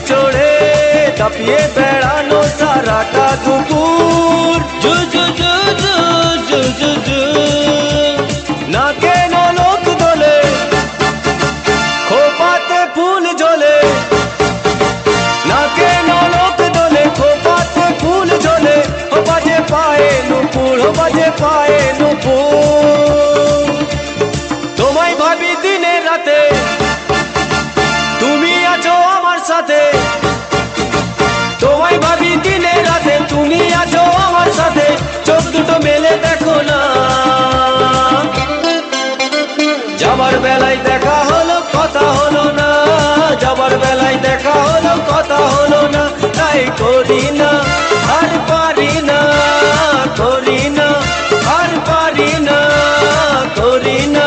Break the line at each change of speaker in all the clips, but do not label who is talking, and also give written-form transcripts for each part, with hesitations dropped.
চড়ে কাঁপিয়ে বেড়ানো সারাটা দুপুর। জু জু জু জু জু জু জু না কেন লোক দোলে, খোপাতে ফুল ঝোলে। না কেন লোক দোলে, খোপাতে ফুল ঝোলে। ও বাজে পায়ে নুপুর, ও বাজে পায়ে নুপুর। তোমায় ভাবি দিনে রাতে, তুমি আছো আমার সাথে। তোমায় ভাবি দিনে রাতে, তুমি আছো আমার সাথে। চোখ দুটো মেলে দেখো না, যাবার বেলায় দেখা হলো কথা হলো না। যাবার বেলায় দেখা হলো কথা হলো না। তাই করি না আর পারি না, করি না আর পারি না, করি না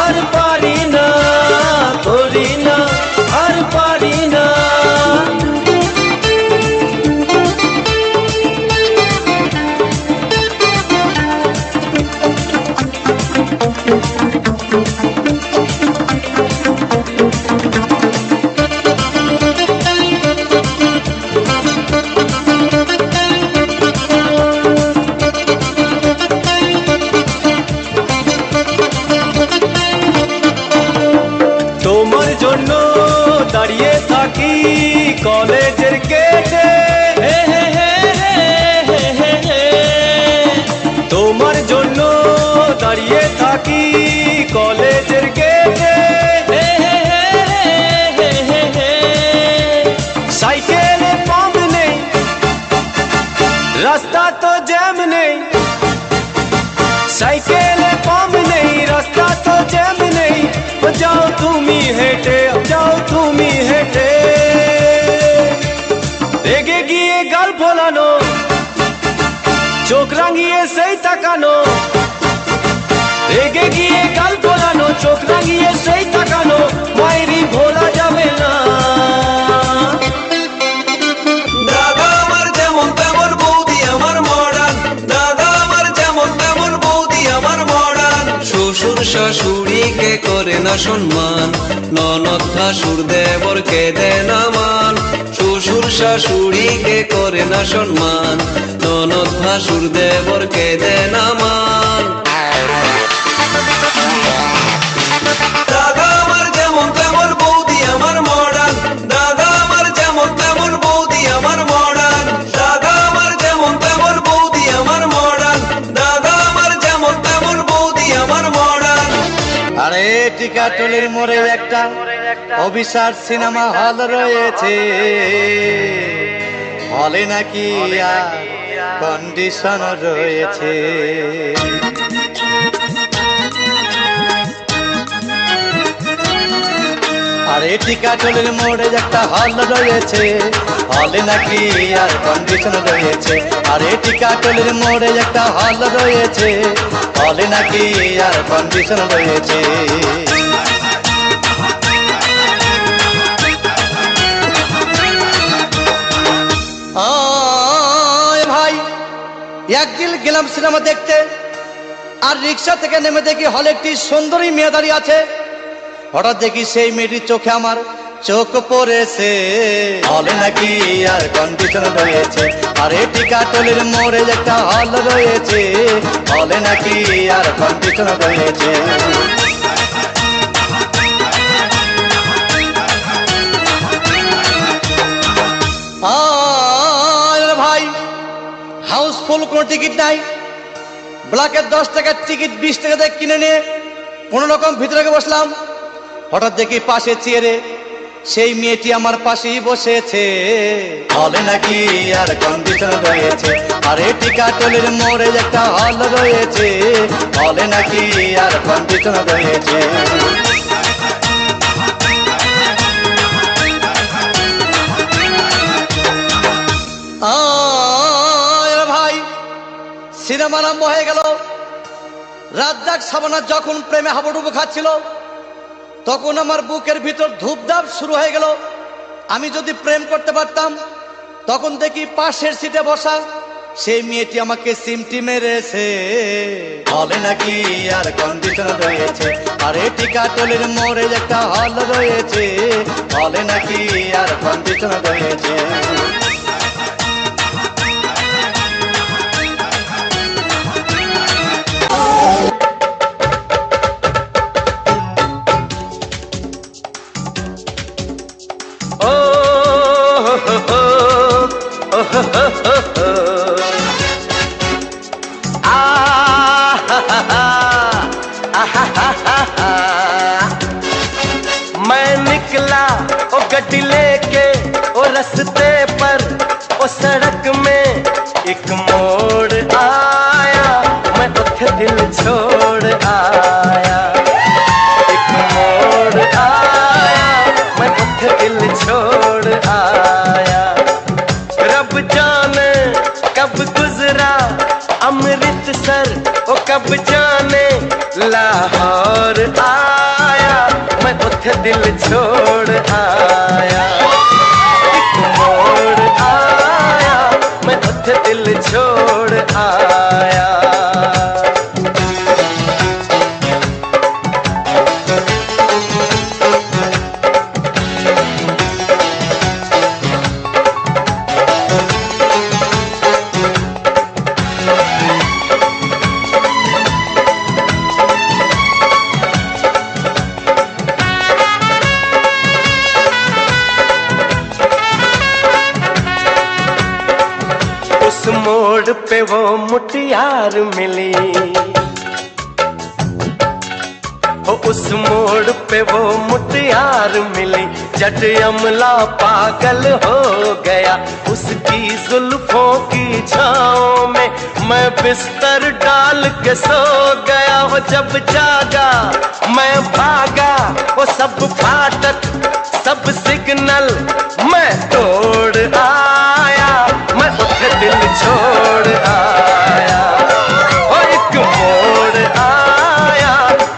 আর পারি না, করি না আর পারি না। তোমার জন্য দাঁড়িয়ে থাকি কলেজের গেটে। তোমার জন্য দাঁড়িয়ে থাকি কলেজের গেটে। সাইকেলে পাম্প নেই, রাস্তা তো জ্যাম নেই। সাইকেলে পাম্প নেই, রাস্তা তো জ্যাম নেই। যাও তুমি হেঁটে, যাও তুমি হেঁটে। রেগে গিয়ে গাল ফোলানো, চোখ রাঙিয়ে সেই তাকানো। রেগে গিয়ে গাল ফোলানো, চোখ রাঙিয়ে সেই তাকানো। মায়েরই ভোলা যাবে না।
দাদা আমার যেমন তেমন বৌদি আমার মডার্ন। দাদা আমার যেমন তেমন বৌদি আমার মডার্ন। শ্বশুর শাশুড়িকে করে না সম্মান, ননদ ভাসুর দেবরকে দেয় না মান। শ্বশুর শাশুড়িকে করে না সম্মান, ননদ ভাসুর দেবরকে দেয় না মান। দাদা আমার যেমন তেমন বৌদি আমার মডার্ন। দাদা আমার যেমন তেমন বৌদি আমার মডার্ন। দাদা আমার যেমন তেমন বৌদি আমার মডার্ন। দাদা আমার যেমন তেমন বৌদি আমার মডার্ন।
আরে টিকাটুলির মোড়ে একটা অভিশাপ সিনেমা হল রয়েছে। হলে নাকি কন্ডিশন রয়েছে। আরে টিকাটুলির মোড়ে একটা হল রয়েছে। হলে নাকি আর কন্ডিশন রয়েছে। আরে টিকাটুলির মোড়ে একটা হল রয়েছে। হলে নাকি আর কন্ডিশন রয়েছে। ভাই একদিন গেলাম সিনেমা দেখতে, আর রিক্সা থেকে নেমে দেখি হলে একটি সুন্দরী মেয়ে দাঁড়িয়ে আছে। হঠাৎ দেখি সেই মেয়েটির চোখে আমার চোখ পড়েছে। হলে নাকি আর কন্ডিশন রয়েছে। আরে টিকাটুলির মোড়ে একটা হল রয়েছে। হলে নাকি আর কন্ডিশন রয়েছে। ভাই হাউসফুল কোনো টিকিট নাই। ব্ল্যাকের 10 টাকার টিকিট 20 টাকা দিয়ে কিনে নিয়ে কোনো রকম ভিতরে বসলাম। হঠাৎ দেখি পাশে চেয়ারে সেই মেয়েটি আমার পাশেই বসেছে। হলে নাকি আর কন্ডিশন রয়েছে। আরে টিকাটুলির মোড়ে একটা হল রয়েছে। হলে নাকি আর কন্ডিশন রয়েছে। ভাই সিনেমা আরম্ভ হয়ে গেল। রাজ্জাক সাবানা যখন প্রেমে হাবুডুবু খাচ্ছিল, তখন আমার বুকের ভিতর ধূপধাপ শুরু হয়ে গেল। আমি যদি প্রেম করতে পারতাম, তখন দেখি পাশের সিটে বসা সেই মেয়েটি আমাকে সিমটি মেরেছে, বলে নাকি আর কন্ডিশন রয়েছে, আরে টিকাটলের মোড়ে একটা হল রয়েছে, বলে নাকি আর কন্ডিশন রয়েছে।
मैं निकला ओ गड्डी लेके ओ रस्ते पर ओ सड़क में एक मोड़ आया, मैं उठे दिल छोड़ आया, एक मोड़ आया, मैं उठे दिल छोड़ आया। रब जाने कब गुजरा अमृतसर ओ कब जाने लाहौर आया, मैं उठे दिल छोड़ आया, एक मोड़ आया, मैं उठे दिल छोड़ आया। उस मोड़ पे वो मुटियार मिली, उस मोड़ पे वो मुटियार मिली, जट अमला पागल हो गया, उसकी जुल्फों की छाँव में मैं बिस्तर डाल के सो गया। वो जब जागा मैं भागा, वो सब फाटक सब सिग्नल मैं तोड़ आया, मैं उठे दिल छोड़ आया, ओ एक मोड़ आया,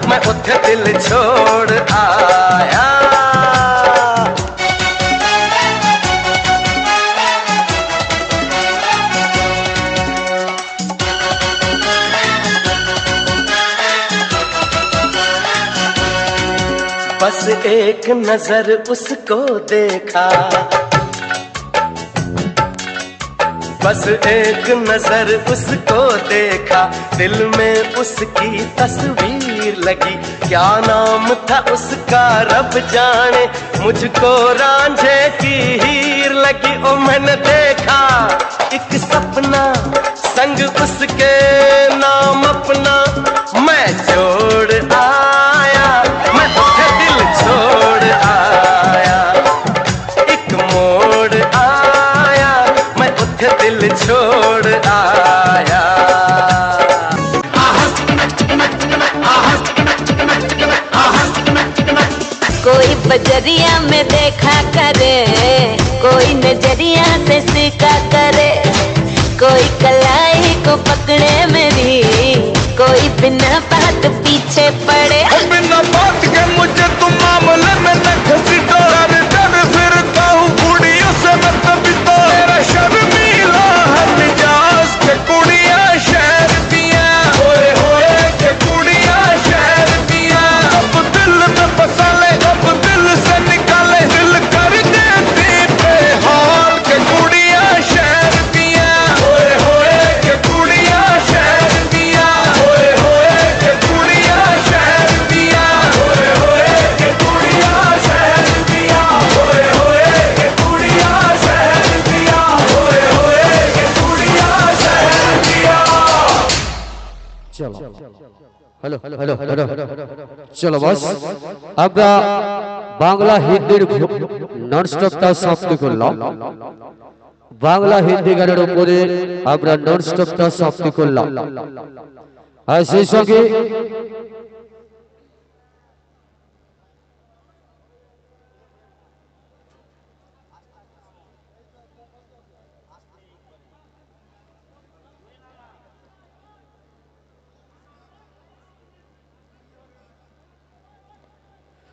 मैं उठे दिल छोड़ आया। बस एक नजर उसको देखा, बस एक नजर उसको देखा, दिल में उसकी तस्वीर लगी, क्या नाम था उसका रब जाने, मुझको रांझे की हीर लगी। ओ मैंने देखा एक सपना संग उसके नाम अपना मैं जोड़ आया, मैं उठे दिल छोड़ आया, एक मोड़ आया, मैं उठे दिल छोड़ आया।
कोई बजरिया में देखा करे, कोई नजरिया से सीखा करे, कोई कलाई को पकड़े मेरी, कोई बिना बात पीछे पड़े।
बिना बात के मुझे तुम मामले में न घसीटो, डर फिरता हूँ कुड़ियों से मैं तभी तो, मेरा शर्मीला है मिजाज के कुड़ियाँ शहर दिया, होए होए के कुड़ियाँ शहर दिया, अब दिल में बसा ले, अब दिल से निकाले, दिल कर देती बेहाल के कुड़ियाँ शहर दिया, होए होए के कुड़ियाँ शहर दिया, होए होए के कुड़ियाँ शहर दिया, होए होए के कुड़ियाँ शहर दिया, होए होए के कुड़ियाँ शहर दिया, होए होए के कुड़ियाँ शहर दिया।
चलो हेलो हेलो हेलो चलो बस আমরা বাংলা হিন্দির নন স্টপটা সমাপ্ত করলাম। বাংলা হিন্দি গানের উপরে আমরা নন স্টপটা সমাপ্ত করলাম। আর সেই সঙ্গে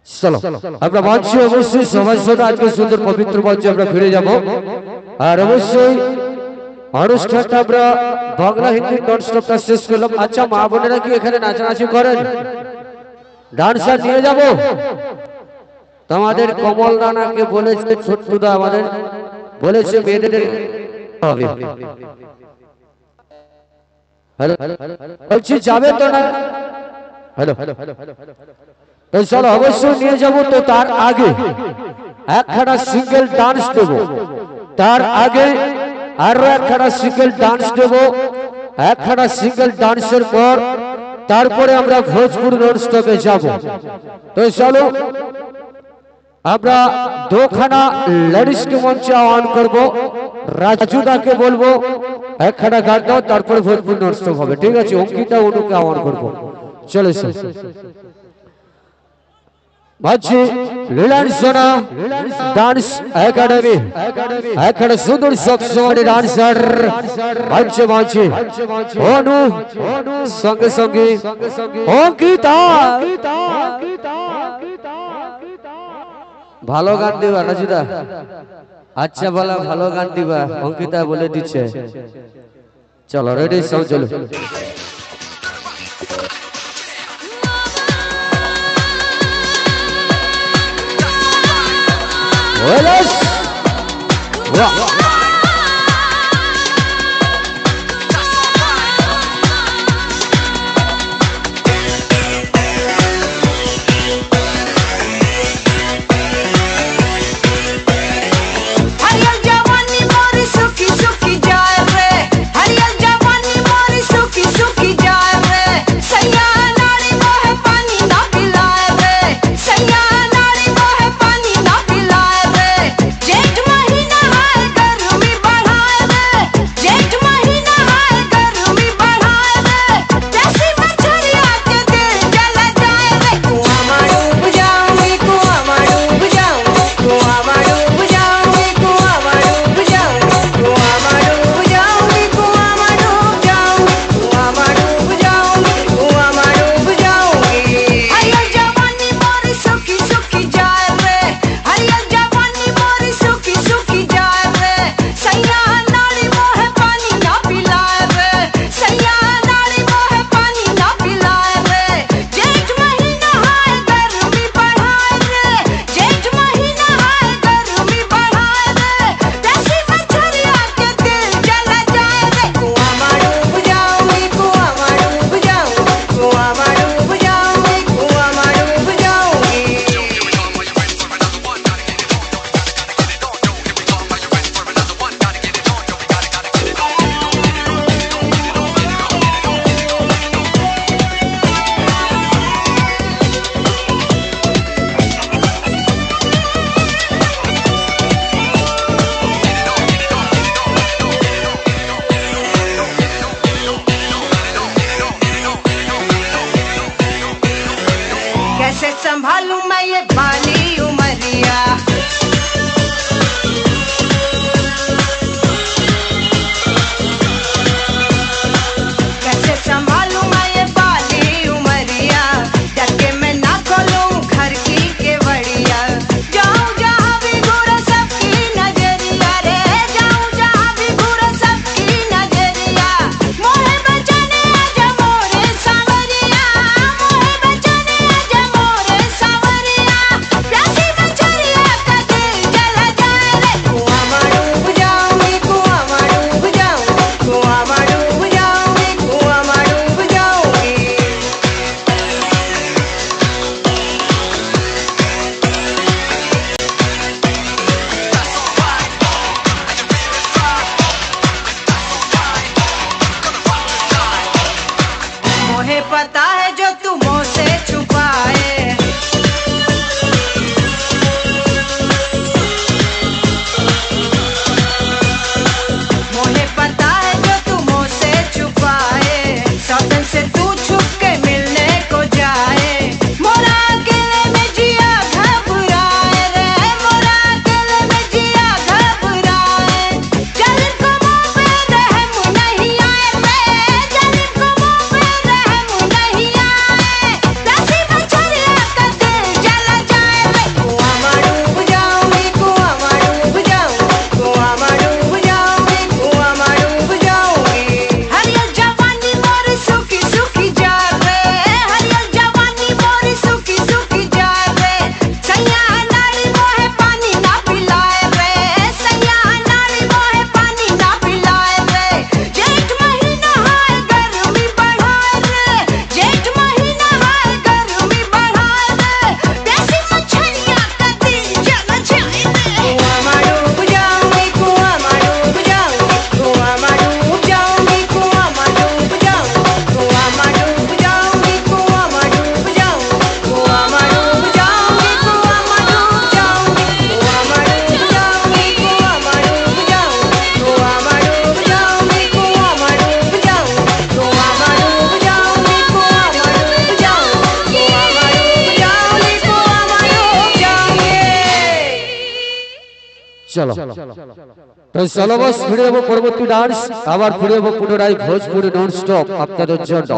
চলো আমরা মঞ্চে অবশ্যই সবার সাথে আজকে সুন্দর পবিত্র মঞ্চে আমরা ফিরে যাব। আর অবশ্যই অনুষ্ঠানটা আমরা বাংলা হিন্দি নন স্টপটা শেষ করলাম। আচ্ছা মা বোনেরা কি এখানে নাচানাচি করেন? ডান্সার নিয়ে যাব? তোমাদের কমল দানাকে বলেছে ছোট্টুদা আমাদের বলেছে মেয়েদের হবে। হ্যালো বলছি যাবে তো না? হ্যালো তো চলো অবশ্যই নিয়ে যাব। তো তার আগে একখানা সিঙ্গেল ডান্স দেব, তার আগে আরো একখানা সিঙ্গেল ডান্স দেব। একখানা সিঙ্গেল ডান্সের পর তারপরে আমরা ভোজপুর নন স্টপে যাব। তো চলো আমরা দুখানা লেডিসকে মঞ্চে আহ্বান করব। রাজুদাকে বলবো একখানা গান দাও, তারপরে ভোজপুর নন স্টপ হবে। ঠিক আছে, অঙ্কিতা অনুকে আহ্বান করবো। চলো বাজছে লীলাঞ্জনা ডান্স একাডেমি, এখানে সুন্দর সবসময় ডান্সার বাজছে বাজছে অনু সঙ্গে সঙ্গে অঙ্কিতা। ভালো গান দিবা রাজুদা? আচ্ছা বলা ভালো গান দিবা, অঙ্কিতা বলে দিচ্ছে। চলো রেডি সব চলো। Let's rock.
जेठ महीना है
চলো তো চলো বস ফিরে যাবো পরবর্তী ডান্স আবার ফিরে যাবো পুনরায় ভোজপুরি নন স্টপ আপনাদের জন্য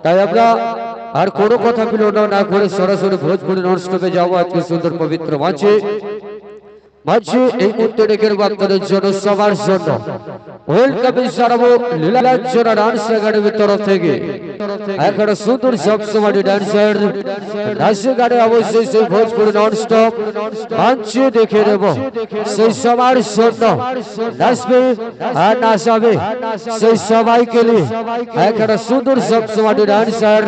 তাই আমরা আর কোনো কথা বিলম্ব না করে সরাসরি ভোজপুরি নন স্টপে যাবো আজকে সুন্দর পবিত্র মাঝে এই মুহূর্তে ডেকে নেবো আপনাদের জন্য সবার জন্য ওয়েলকাম জানাবো লীলাঞ্জনা ডান্স একাডেমির তরফ থেকে একটা সুন্দর সবসময় ডান্সার নাচে গানে অবশ্যই সেই ভোজপুরি নন স্টপ মঞ্চে দেখে নেব সেই সবার জন্য নাচবে আর নাচাবে সেই সবাইকে নিয়ে একটা সুন্দর সবসময় ডান্সার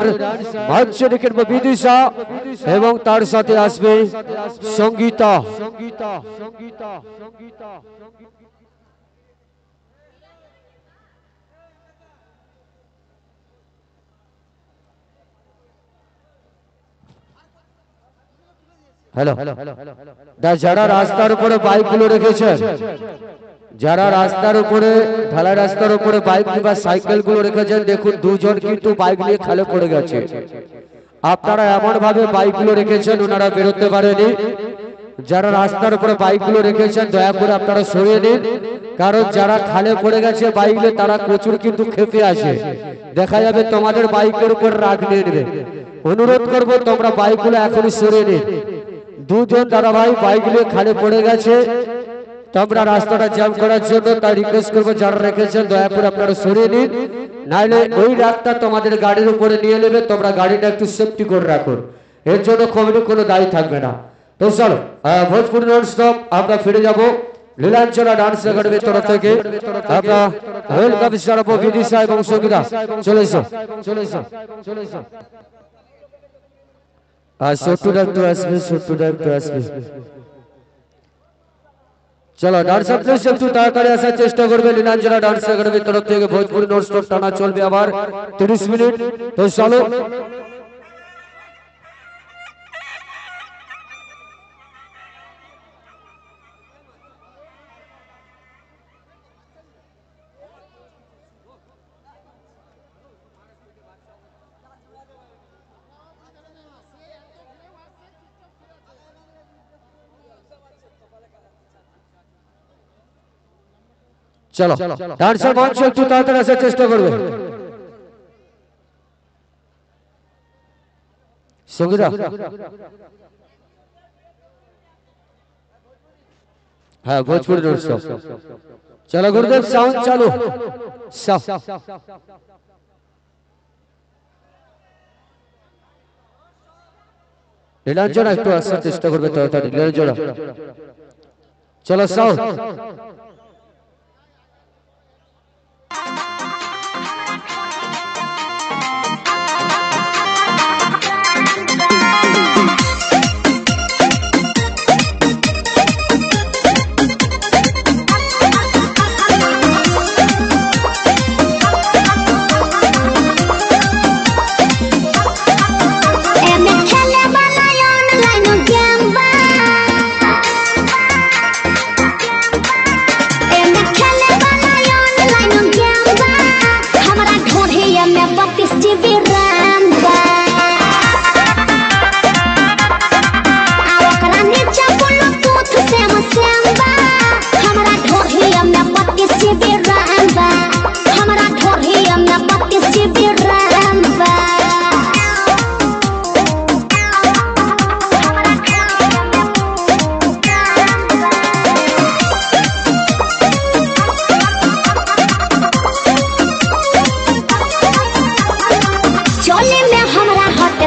মঞ্চে দেখে নেব বিদিশা এবং তার সাথে আসবে সঙ্গীতা হ্যালো যারা রাস্তার উপরে বাইকগুলো রেখেছেন যারা রাস্তার উপরে ঢালাই রাস্তার উপরে বাইক বা সাইকেল গুলো রেখেছেন দেখুন দুজন কিন্তু বাইক নিয়ে খালে পড়ে গেছে আপনারা এমন ভাবে বাইকগুলো রেখেছেন ওনারা বেরোতে পারেনি যারা রাস্তার উপরে বাইকগুলো রেখেছেন দয়া করে আপনারা সরিয়ে নিন কারণ যারা খালে পড়ে গেছে বাইকে তারা প্রচুর কিন্তু খেপে আছে দেখা যাবে তোমাদের বাইকের উপর রাগ নিয়ে নেবে অনুরোধ করব তোমরা বাইকগুলো এখনই সরিয়ে নিন দুজন দাদা ভাই বাইক নিয়ে খালে পড়ে গেছে তোমরা রাস্তাটা জ্যাম করার জন্য তাই রিকোয়েস্ট করবো যারা রেখেছেন দয়া করে আপনারা সরিয়ে নিন নাইলে ওই রাতটা তোমাদের গাড়ির উপরে নিয়ে নেবে তোমরা গাড়িটা একটু সেফটি করে রাখুন এর জন্য কমিটির কোনো দায়ী থাকবে না তো চলো ভোজপুরি নন স্টপ আমরা ফিরে যাবো লীলাঞ্জনা ডান্স একাডেমির তরফ থেকে আমরা ওয়েলকাম জানাবো বিদিশা এবং সঙ্গীতা চলে এসো আর ছোট্টুরা একটু আসবে চলো ডান্সার প্লিজ একটু তাড়াতাড়ি আসার চেষ্টা করবে লীলাঞ্জনা ডান্স একাডেমির তরফ থেকে ভোজপুরি নন স্টপ টানা চলবে আবার 30 মিনিট তো চলো চলো ডান্সার মঞ্চ একটু তাড়াতাড়ি আসার চেষ্টা করবে সঙ্গীতা হ্যাঁ ভোজপুরি নন স্টপ চলো গুরুদেব সাউন্ড চালু লীলাঞ্জনা একটু আসার চেষ্টা করবে তাড়াতাড়ি লীলাঞ্জনা চলো সাউন্ড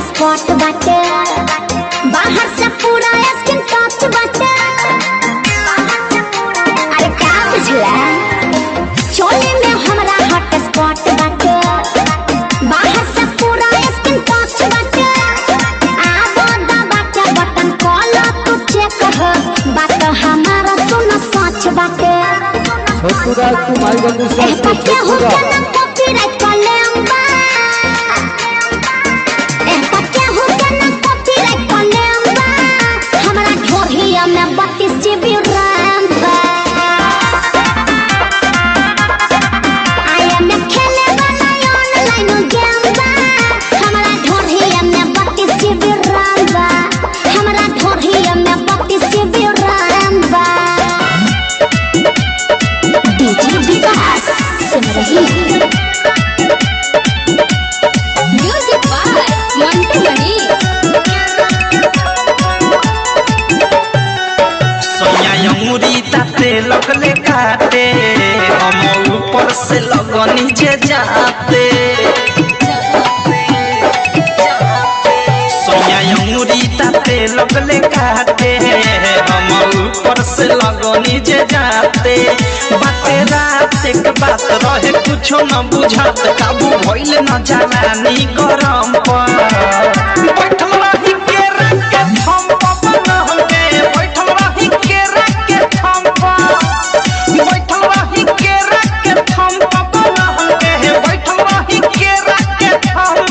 स्पॉट बाटे बाहर से पूरा स्किन टच बाटे अरे क्या बुझला चोली में हमरा हॉट स्पॉट बाटे बाहर से पूरा स्किन टच बाटे आबो दबाटे बटन कॉल तू चेक हो बात हमारा सुन सच बाटे
छोटुरा तू माई बंधु से छोटुरा
कॉपीराइट कर ले अम्बा
काटे हम ऊपर से लगनी जे जाते सोया अंगूरी ताते लगले काटे हम ऊपर से लगनी जे जाते बाते रात एक बात रहे कुछो न बुझात काबू भइल न जवानी गरम पर बैठल रही के रखे थम पवन के बैठल रही के रखे थम बैठल रही के रखे थम पवन के बैठल रही के रखे थम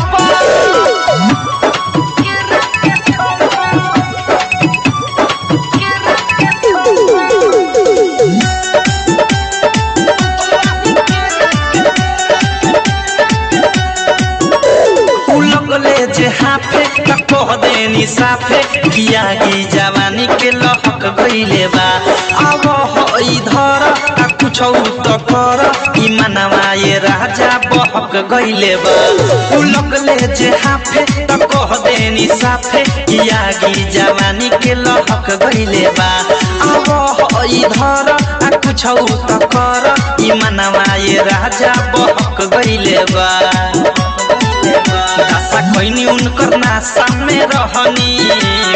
लगले जे हाफे त कह देनी साफे किया की जवानी के लहक गइले बा अब हो इधर आ कुछ त कर ई मनवा ये राजा बहक गइले बा उ लगले जे हाफे त कह देनी साफे किया की जवानी के लहक गइले बा अब हो इधर आ कुछ त कर ई मनवा ये राजा बहक गइले बा आशा कैनी उनकर नासा में रहनी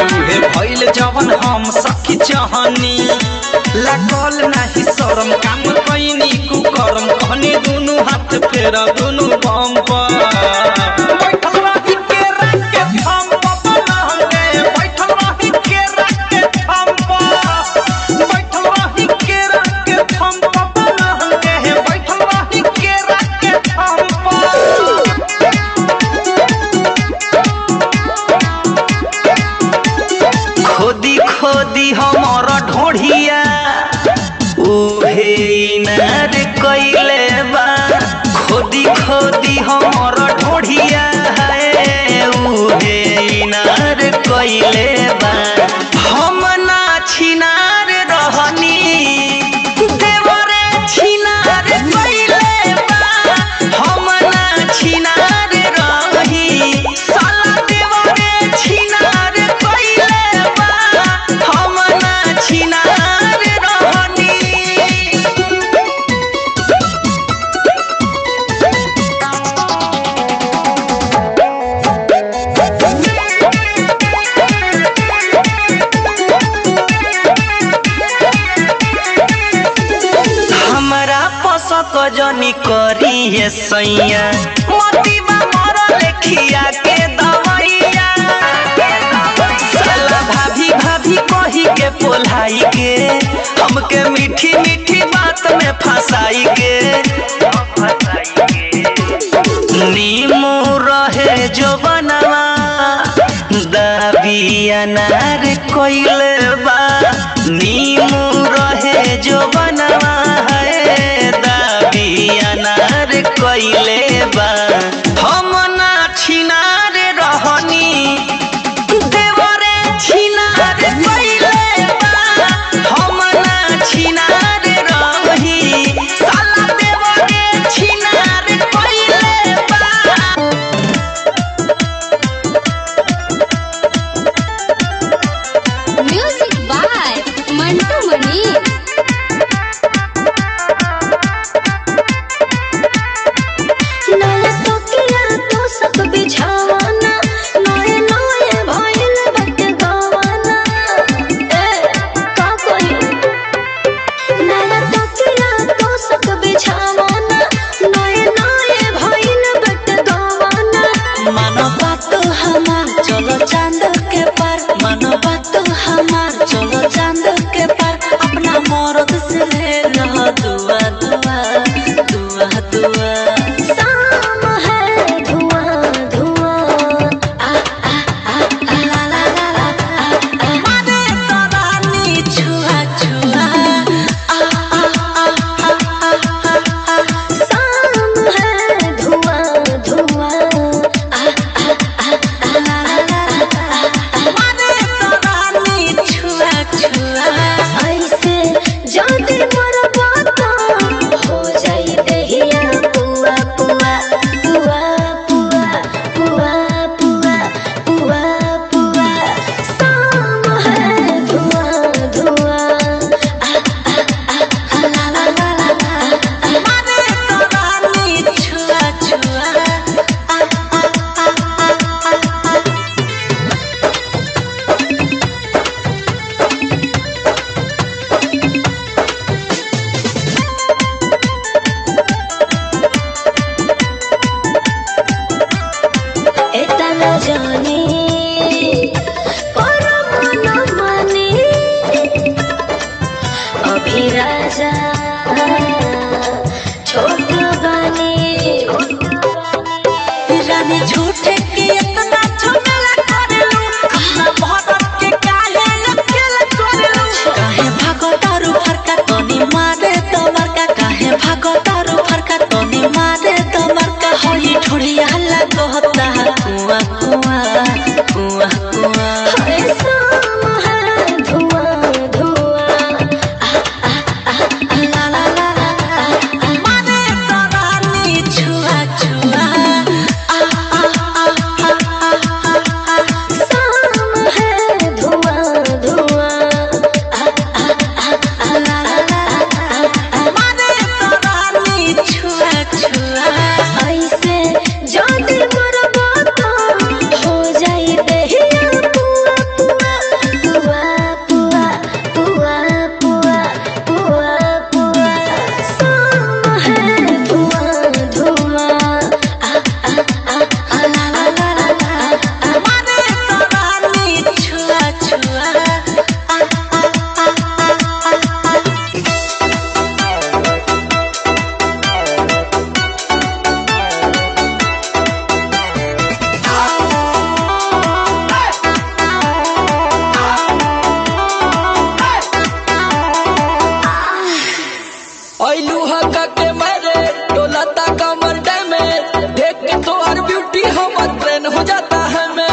उहे भइल जवन हम सखी चाहनी लागल नाही शरम काम कैनी कुकरम कहनी दुनु हाथ फेरा दुनु बम पर बैठल रही के रखे थम पवन के बैठल रही के रखे थम बैठल रही के रखे थम पवन के बैठल रही के रखे थम खोदी खोदी हमर ढोढ़िया उहे इनार कइले बा खोदी खोदी हमर ढोढ़िया है उहे इनार कइले बा हम ना छिनार रहनी देवरे छिनार कइले बा हम ना छिनार रही साला देवरे छिनार कइले बा हम ना छिनार रहनी हमरा पसक जनी करी है सैया मोतीबा मर लेखिया के दवैया साला भाभी भाभी कही के पोलाई के हमके मीठी मीठी बात में फंसाई के नीमू रहे जो बनवा दाबी अनार कोइले बा नीमू रहे जो बनवा है दाबी अनार कोइले बा हम ना छिनार रहनी देवरे छिनार कोइले बा हम ना छिनार रहनी
ऐलू हका के मारे टोला ता कमर डैमेज देख के तो हर ब्यूटी हमर ट्रेन हो जाता है मैं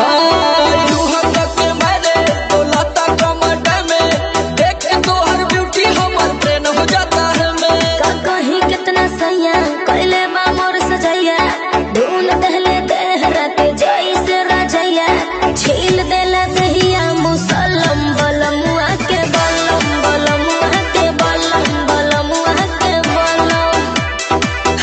ऐलू हका के मारे टोला ता कमर डैमेज देख के तो हर ब्यूटी हमर ट्रेन हो जाता है मैं
कहीं कितना सैया कैले बा मोर सजैया ढूंढ दहले देहरा के जैसे राजैया छील देला दहिया मुसलम बलमुआ के बलम बलमुआ के बलम बलमुआ के बलम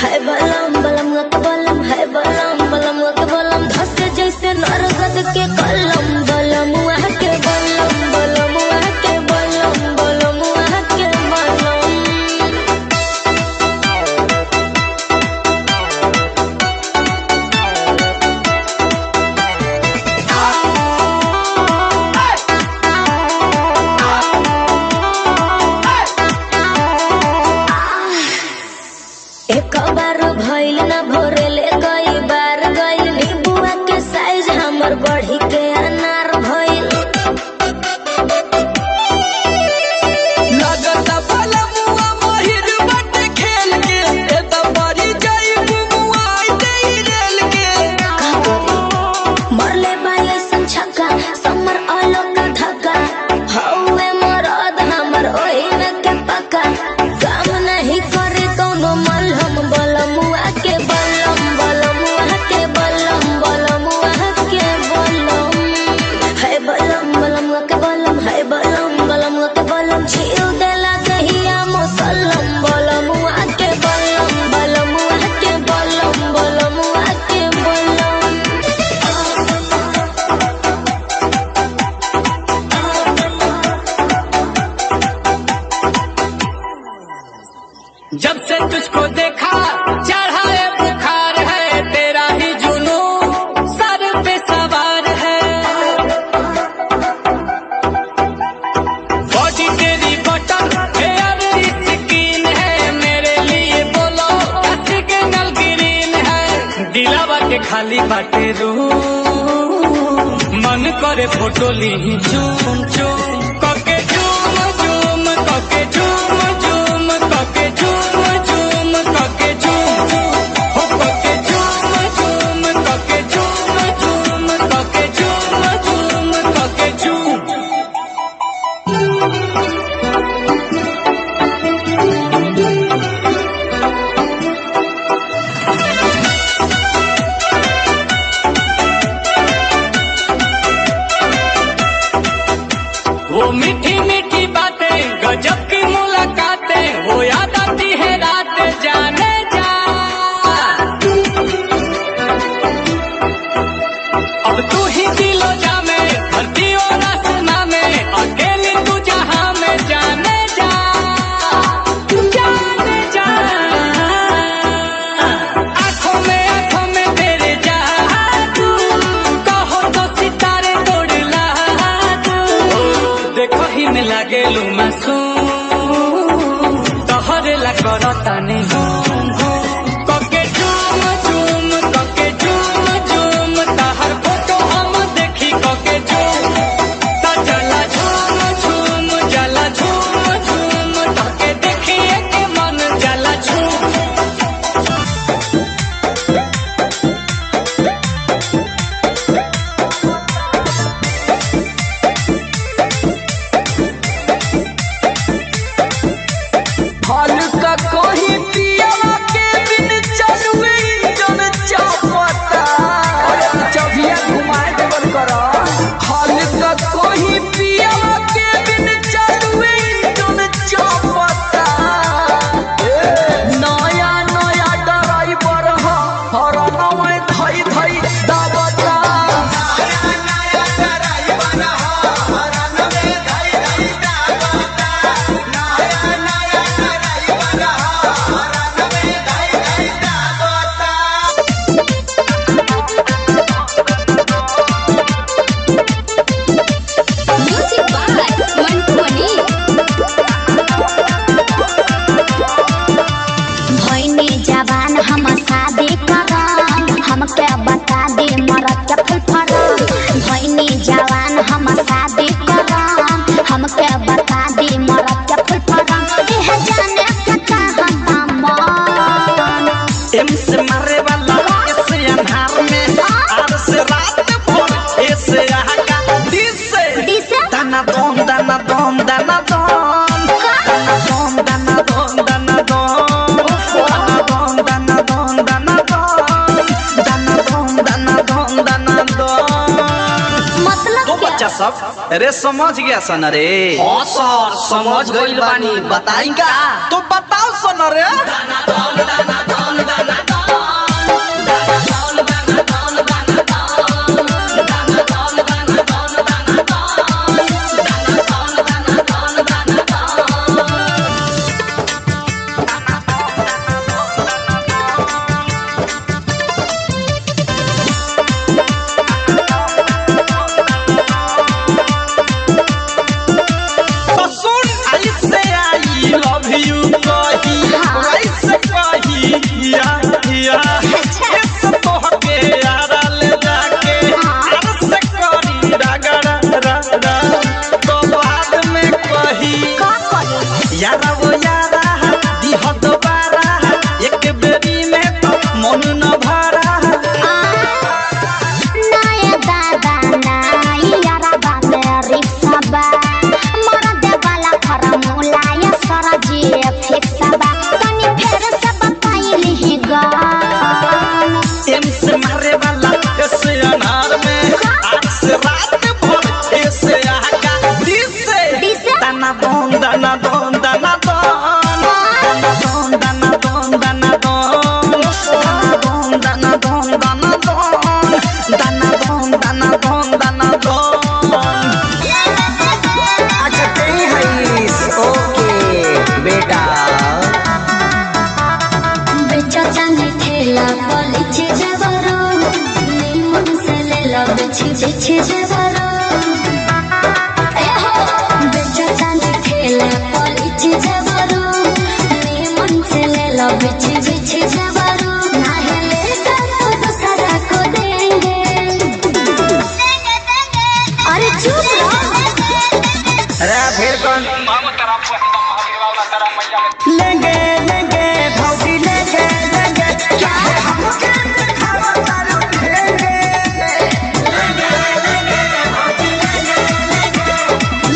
है बलम बलमुआ के बलम है बलम बलमुआ के बलम धसे जैसे नरगद के कलम बलमुआ के बलम बलमुआ के बलम बलमुआ के बलम एक बार भइल ना भोरेले कई बार गइल नीबुआ के साइज हमर बढ़ी के अनार भइल
लगता बलमुआ महिर बटे खेल के ए त बड़ी जाई बुमुआ दे रेल के
का करी मरले बाई ऐसन छक्का समर आलो का धक्का हौवे मरद हमर ओही में के पक्का काम नहीं करे कोनो मलहम बलमुआ के बलम बलमुआ के बलम बलमुआ के बलम है बलम बलमुआ के बलम है बलम बलमुआ के बलम छील देला दहिया मुसलम बलमुआ के बलम बलमुआ के बलम बलमुआ के बलम
जब से तुझको देखा चढ़ा है बुखार है तेरा ही जुनून सर पे सवार है बॉडी तेरी बटन हेयर स्किन है मेरे लिए बोलो क्या सिग्नल ग्रीन है दिलावा के खाली बाटे रूम मन करे फोटो ली चूम चूम कके चूम चूम कके चूम चूम कके चूम चूम कके चूम हो कके चूम चूम कके चूम चूम कके चूम चूम कके चूम वो मीठी मीठी बातें गजब की मुलाकातें वो याद आती है रात जाने जा अब तू ही दिलो जा में धरती और आसमां में अकेली तू जहां में जाने जा जाने जा आंखों में तेरे जादू कहो तो सितारे तोड़ ला देखो ही में लागे लू मासूम तोहरे ला करता नहीं कके चूम चूम कके चूम चूम ताहर फोटो हम देखी कके चूम ता चला झूम झूम जला झूम झूम ताके देखिए के मन जला झूम फल का कोई पिया
दी मरद के फुल फरम एह जाने सका हतामन
एम से मारे वाला ऐसे अंधार में आर से रात भर ऐसे आका दिसे दाना दोन दाना दोन दाना दोन दाना दोन दाना दोन दाना दोन दाना दोन दाना दोन दाना दोन दाना दोन दाना दोन
मतलब
तो बच्चा सब अरे समझ गया सन रे हाँ सर समझ गइल बानी बताई का तो बताओ सन रे यारा वो यारा दिह दोबारा एक बेरी में तो मन न भरा
नाया दादा नाई यारा बाने रिक्सा बा मरद वाला फॉर्मूला या सारा जी फिक्स बा तनी फेर से बताइली ही गान
एम से मारे वाला ऐसे अनार में आज से रात भर ऐसे आका दिसे दाना दोन दाना दोन दाना दोन दाना दोन दाना दोन दाना दोन दाना दोन दाना दोन दाना दोन दाना दोन अच्छा कहीं है ओके बेटा
बेचा जाने ठेला पलिचे जबरो नीमन से ले लो बिछे बिछे जबरो ए हो बेचा जाने ठेला पलिचे जबरो नीमन से ले लो बिछे बिछे जबरो ना हिले कर दूसरा को देंगे अरे चुप रहो
अरे फिर कौन लेंगे लेंगे भौजी लेंगे लेंगे क्या है हमके दिखावा तारू लेंगे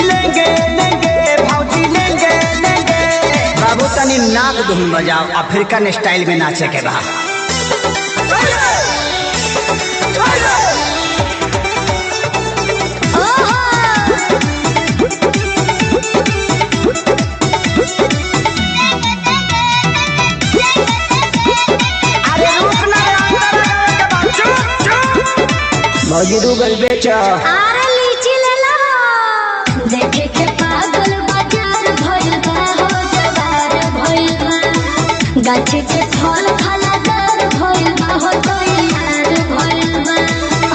लेंगे लेंगे भौजी लेंगे लेंगे बाबू तनी नाक धुन बजाओ अफ्रीकन स्टाइल में नाचे के बा भौजी रूगल बेचा
आरे लीची ले लो देखे के पागल बाजार भइल बा हो जवार भइल बा गाछी के फल फलादार भइल बा हो तैयार भइल बा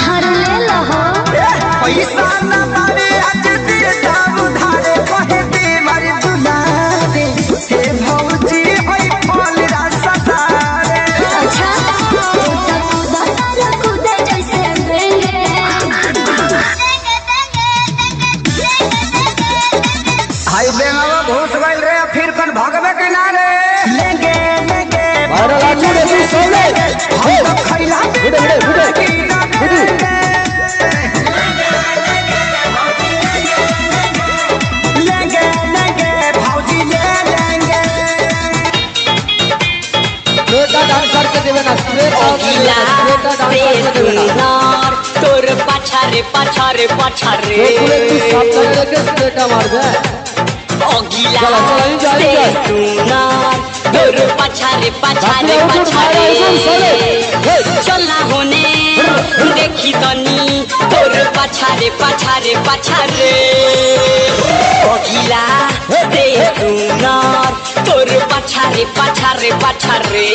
हर ले लो हो
पैसा न मारे आज दे दाम उधारे कहे दे मारे दुलारे हे भौजी होई फल रसदारे
अच्छा कूदा जैसे देंगे
हाय बेंगावा घुस गइल रे फिर कन भगवे किनारे लेंगे लेंगे
अरे लाजू रे तू सब ले
हम तो खैला
बुढ़े
लेंगे लेंगे भौजी ले लेंगे
बेटा डांस करके देवे ना बेटा डांस करके देवे ना
तोर पाछारे पाछारे पाछारे
पूरे तू सब लेके बेटा मार दे
ओगिला
चला चला इंजॉय इंजॉय
सुनार तोर पाछारे पाछारे पाछारे चला होने देखी तनी तोर पाछारे पाछारे पाछारे ओगिला दे सुनार तोर पाछारे पाछारे पाछारे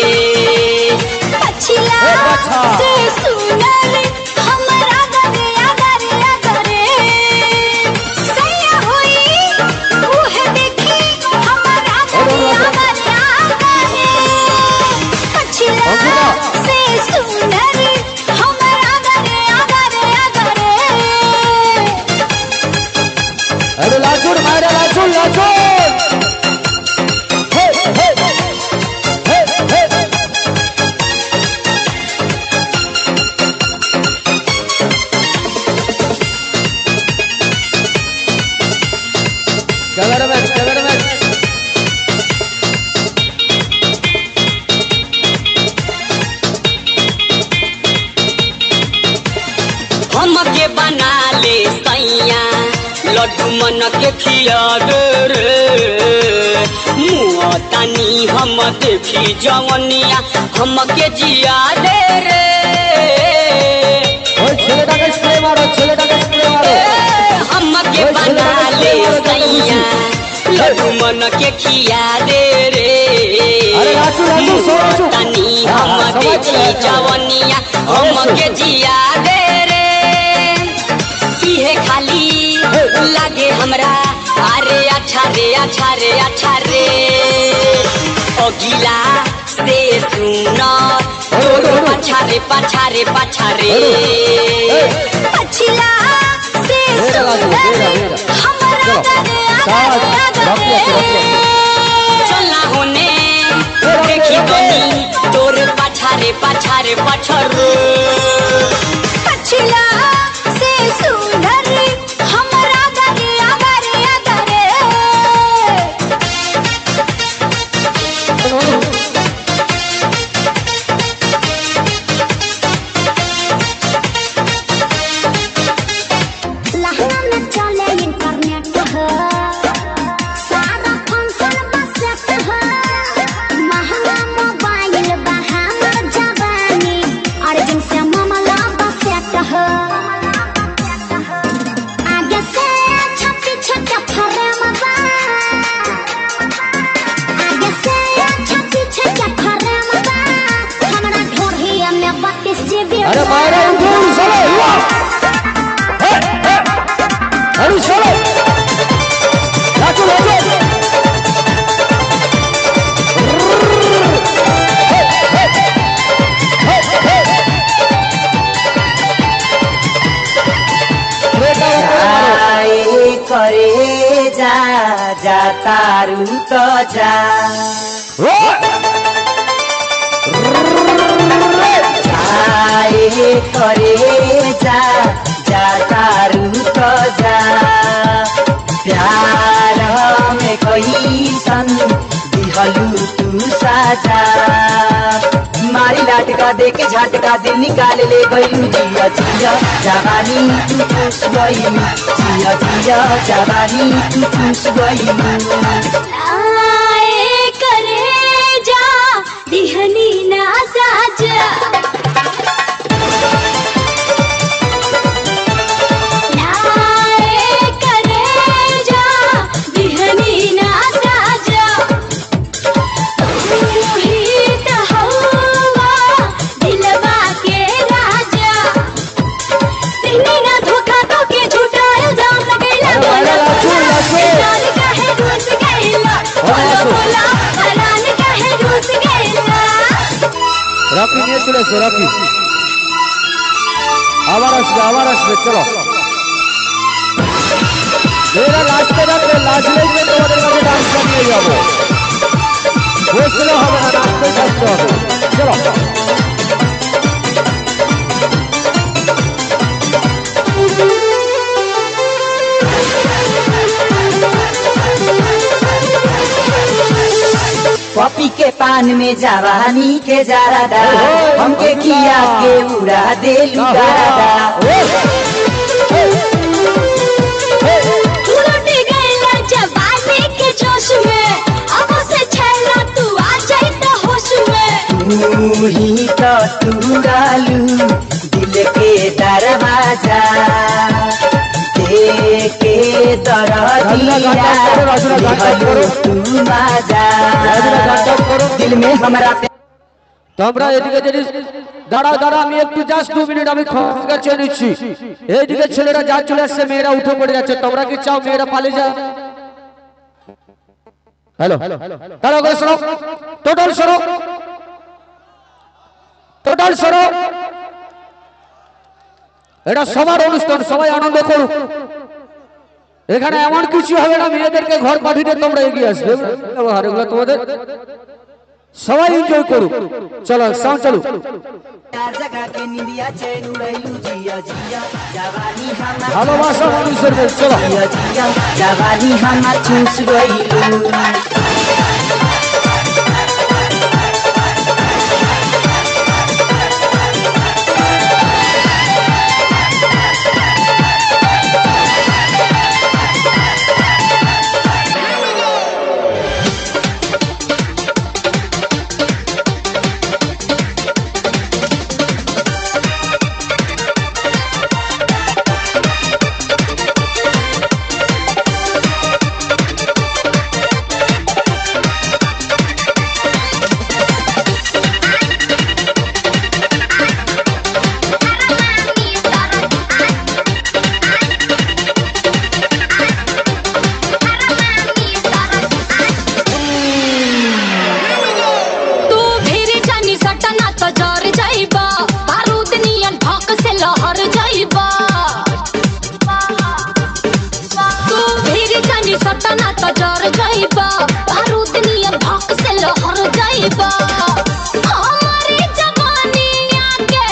पछिला से सुनर हमरा गरे आगरे आगरे सैया होई उहे देखी हमरा गरे आगरे आगरे पछिला से सुनर हमरा गरे आगरे आगरे
अरे लाजू मारे लाजू कैमरामैन
हमके बना ले सैया लड्डू मन के खिया दे रे मुआ तानी हम देखी जवनिया हमके जिया दे रे
ओए ছেলেটাকে স্প্রে মারো
हमके बना ले सैया लड्डू मन के खिया दे रे
अरे राजू
मुआ तानी हम देखी जवनिया हमके जिया दे रे खाली लागे हमरा अरे अच्छा रे ओ गिला से सुना पाछा रे पछिला से हमरा चला होने देखी गनी तोर पाछा रे पछरो पछिला से सुंदर हमरा गरे लहंगा में चले इंटरनेट है सारा फंक्शन बसत है महंगा मोबाइल बा हमर जवानी अर्जुन से मामला बसत है आगे से अच्छा पीछे का फरेम बा आगे से अच्छा पीछे का फरेम बा हमरा ढोढ़ी में 32 GB
अरे मायरा उठो चलो अरे चलो राजू
करे जा जा तारू तो जा करे जा जा तारू तो जा प्यार में कोई सन दिहलू तू साजा मारी लाटका दे के झटका दिल निकाल ले गईलू जिया जिया जवानी तू खुश गईलू जिया जिया जवानी तू खुश गईलू
आए करे जा दिहनी ना साजा आए करे जा दिहनी ना साजा ही तो हवा दिलवा के राजा तिनी ना धोखा तो के झूठा इल्जाम लगैला बोला हरान काहे रूस गइला बोला हरान काहे रूस गइला
रॉकी নিয়ে চলে এসো রকি আবার আসবে চলো मेरा लास्टे রাখবে লাস্ট লেগে তোমাদের কাছে ডান্স নিয়ে যাব বসলে হবে না নাচতে থাকতে হবে চলো
पपी के पान में जवानी के जारादा हमके किया के उड़ा दे लुगादा
तू लुटी गइला जवानी के जोश में अब से छैला तू आ जाई त होश में
तू ही तो तुरालू दिल के दरवाजा दे के दरदिया तू माजा दिल में हमारा
তোমরা এদিকে যদি দাঁড়া আমি একটু জাস্ট 2 মিনিট আমি খবর চেয়ে নিচ্ছি এইদিকে ছেলেরা যা চলে আসছে মেয়েরা উঠে পড়ে যাচ্ছে তোমরা কি চাও মেয়েরা পালিয়ে যা হ্যালো তারা করে শোনো টোটাল শোনো এটা সবার অনুষ্ঠান সবাই আনন্দ করুক এখানে এমন কিছু হবে না মেয়েদেরকে ঘর পাঠিয়ে তোমরা এগিয়ে আসবে এগুলো তোমাদের সবাই এনজয় করুক। চলো সাউন্ড চালু। ভালোবাসা মানুষের বেশ, চলো
जवानी हम चूस गइलू
सटना तो जर जाइबा बारूद नियर भौक से लहर जाइबा हमारी जवानी आके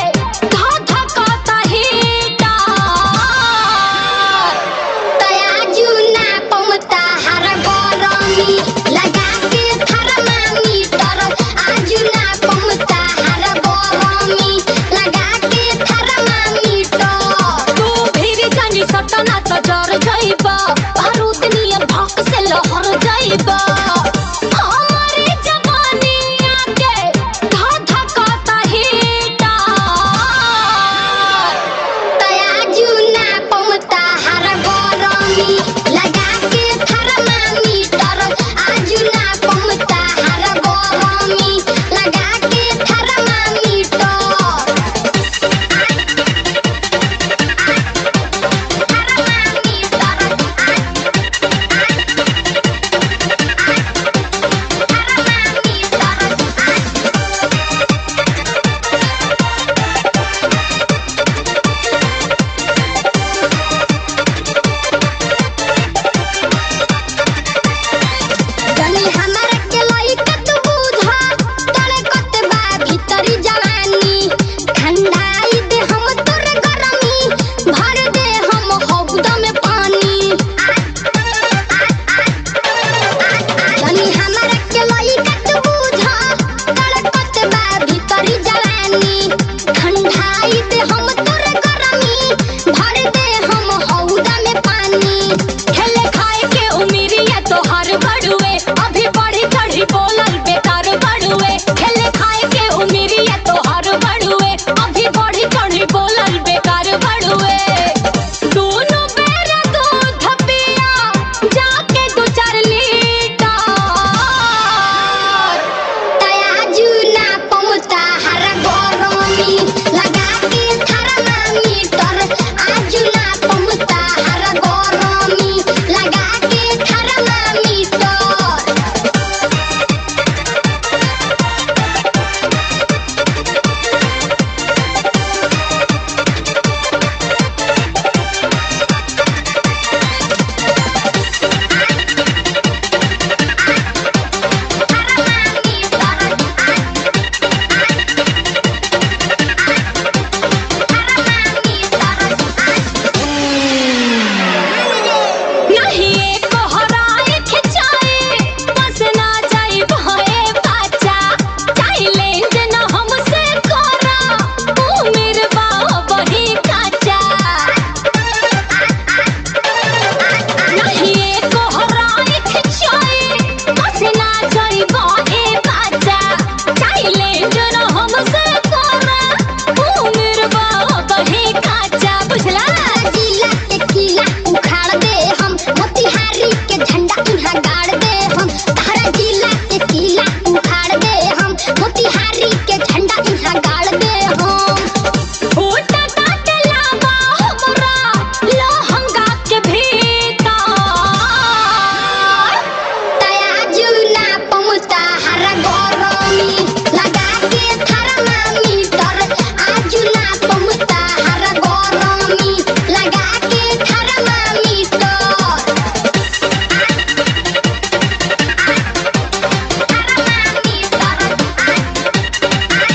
धा धकाता हीटा तया जुना पमता हर गरमी लगा के थर्मामीटर आजुना पमता हर गरमी लगा के थर्मामीटर तू फिर जानी सटना तो जर जाइबा बारूद नियर भौक से लहर जाइबा हमारी जवानी आके धा धकाता हीटा तया जुना पमता हर गरमी लगा के थर्मामीटर आजुना पमता हर गरमी लगा के थर्मामीटर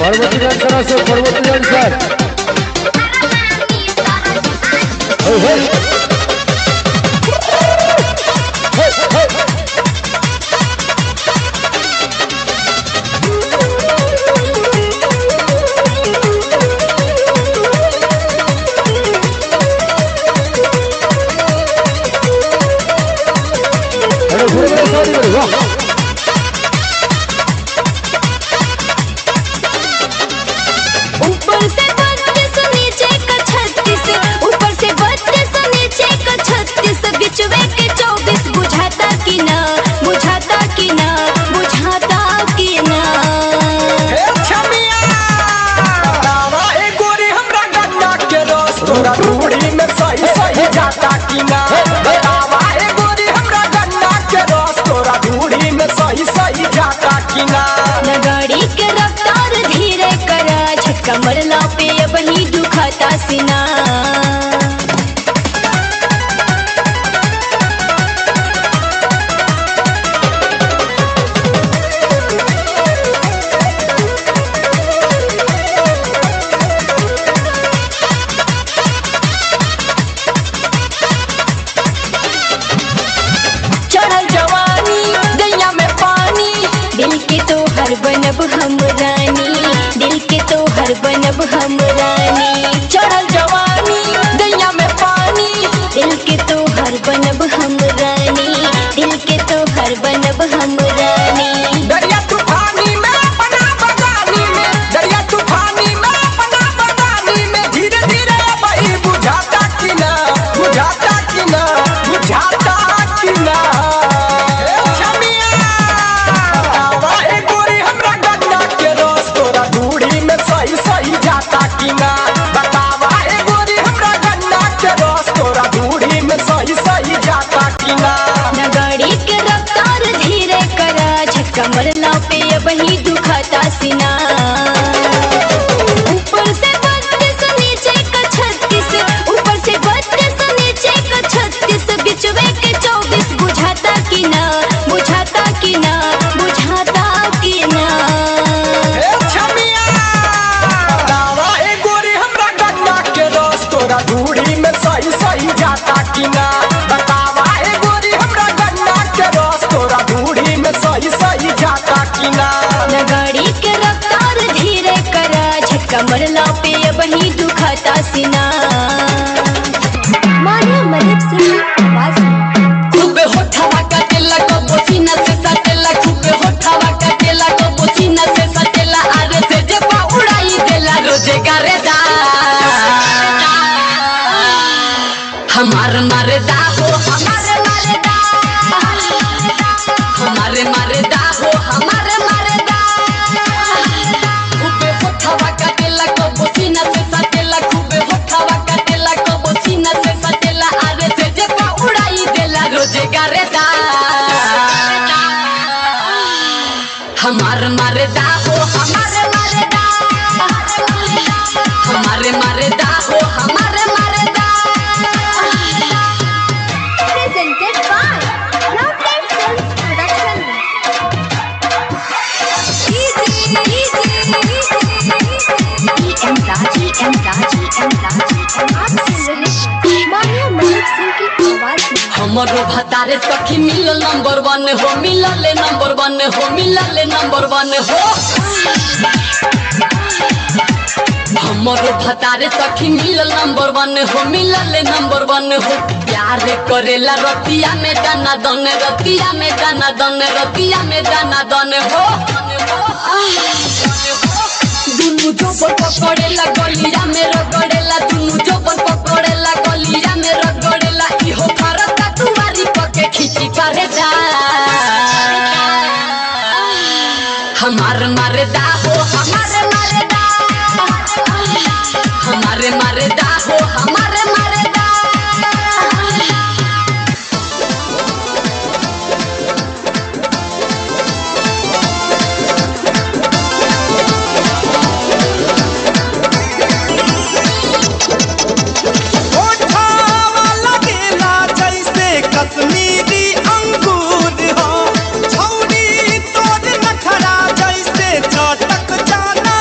পরবর্তী ডান্সার আছে, পরবর্তী ডান্সার। ঘুরে ঘুরে সবাই করে বাহ।
ऊपर से 32 नीचे का 36, ऊपर से 32 नीचे का 36, बिचवे के 24 बुझाता कि ना, बुझाता कि ना, बुझाता कि ना। न गाड़ी के रफ्तार धीरे करा, झटका मरला पे अब ही दुखाता सीना। चढ़ल जवानी दैया में पानी, दिल के तो हर बनब हम रानी, दिल के तो हर बनब हम रानी। चढ़ल जवानी दैया में पानी, दिल के तो हर बनब हम रानी, दिल के तो हर बनब हम रानी।
दरिया तूफानी में अपना बगानी में, दरिया तूफानी में अपना बगानी में, धीरे धीरे भाई बुझाता कि ना, बुझाता कि ना, बुझाता कि ना। वाहे गोरी हमरा गन्ना के रस तोरा धूड़ी में सही सही जाता कि ना, बतावा हे गोरी हमरा गन्ना के रस तोरा धूड़ी में सही सही जाता कि ना।
न गाड़ी के रफ्तार धीरे करा, झटका मरला पे अब ही दुखाता सीना। ऊपर से 32 नीचे का 36, ऊपर से 32 नीचे का 36, बिचवे के 24 बुझाता कि ना, बुझाता कि ना, बुझाता कि ना।
वाहे गोरी हमरा गन्ना के रस तोरा धूड़ी में सही सही जाता कि ना, बतावा हे गोरी हमरा गन्ना के रस तोरा धूड़ी में सही सही जाता कि ना।
न गाड़ी के रफ्तार धीरे करा, झटका मरला पे अब ही दुखाता सीना। मानिया मलिक सिंह की आवाज में।
खूबे होठावा काटेला कबो सीना से सटेला, खूबे होठावा काटेला कबो सीना से सटेला, आरे से जपा उड़ाई देला रोजे गारेदा। हमार मारेदा हो हमारे मारेदा, हमारे मारेदा हो हमारे मारेदा। खूबे होठावा काटेला कबो सीना से सटेला, खूबे होठावा काटेला कबो सीना से सटेला, आरे से जपा उड़ाई देला रोजे गारेदा। हमार मारेदा हो हमारे मारेदा, हमारे मारेदा हो हमारे मारेदा।
Presented by Rocket Films Production. आप सुन रहे हैं मानिया मलिक सिंह की आवाज में।
हमरो भतारे सखी मिलल नंबर 1 हो, मिलल नंबर 1 हो, मिलल नंबर 1 हो। हमरो भतारे सखी मिलल नंबर 1 हो, मिलल नंबर 1 हो। प्यार करेला रतिया में दाना दन, रतिया में दाना दन, रतिया में दाना दन हो। दुनु जोबन पकड़ेला गलिया में रगड़ेला, दुनु जोबन पकड़ेला गलिया में रगड़ेला, इहो भारत तुम्हारी पके खींची करेदा। हमार मारेदा हो हमारे मारेदा, हमारे मारेदा हो हमारे मारेदा।
अंगूर हो छौरी तोर नखरा जैसे चटक जाना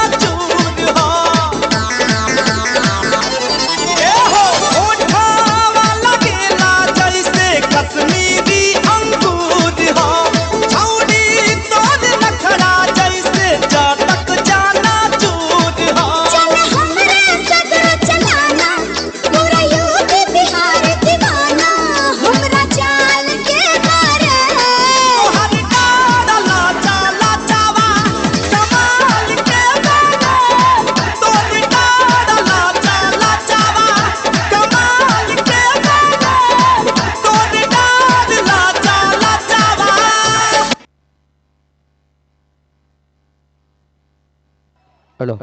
হ্যালো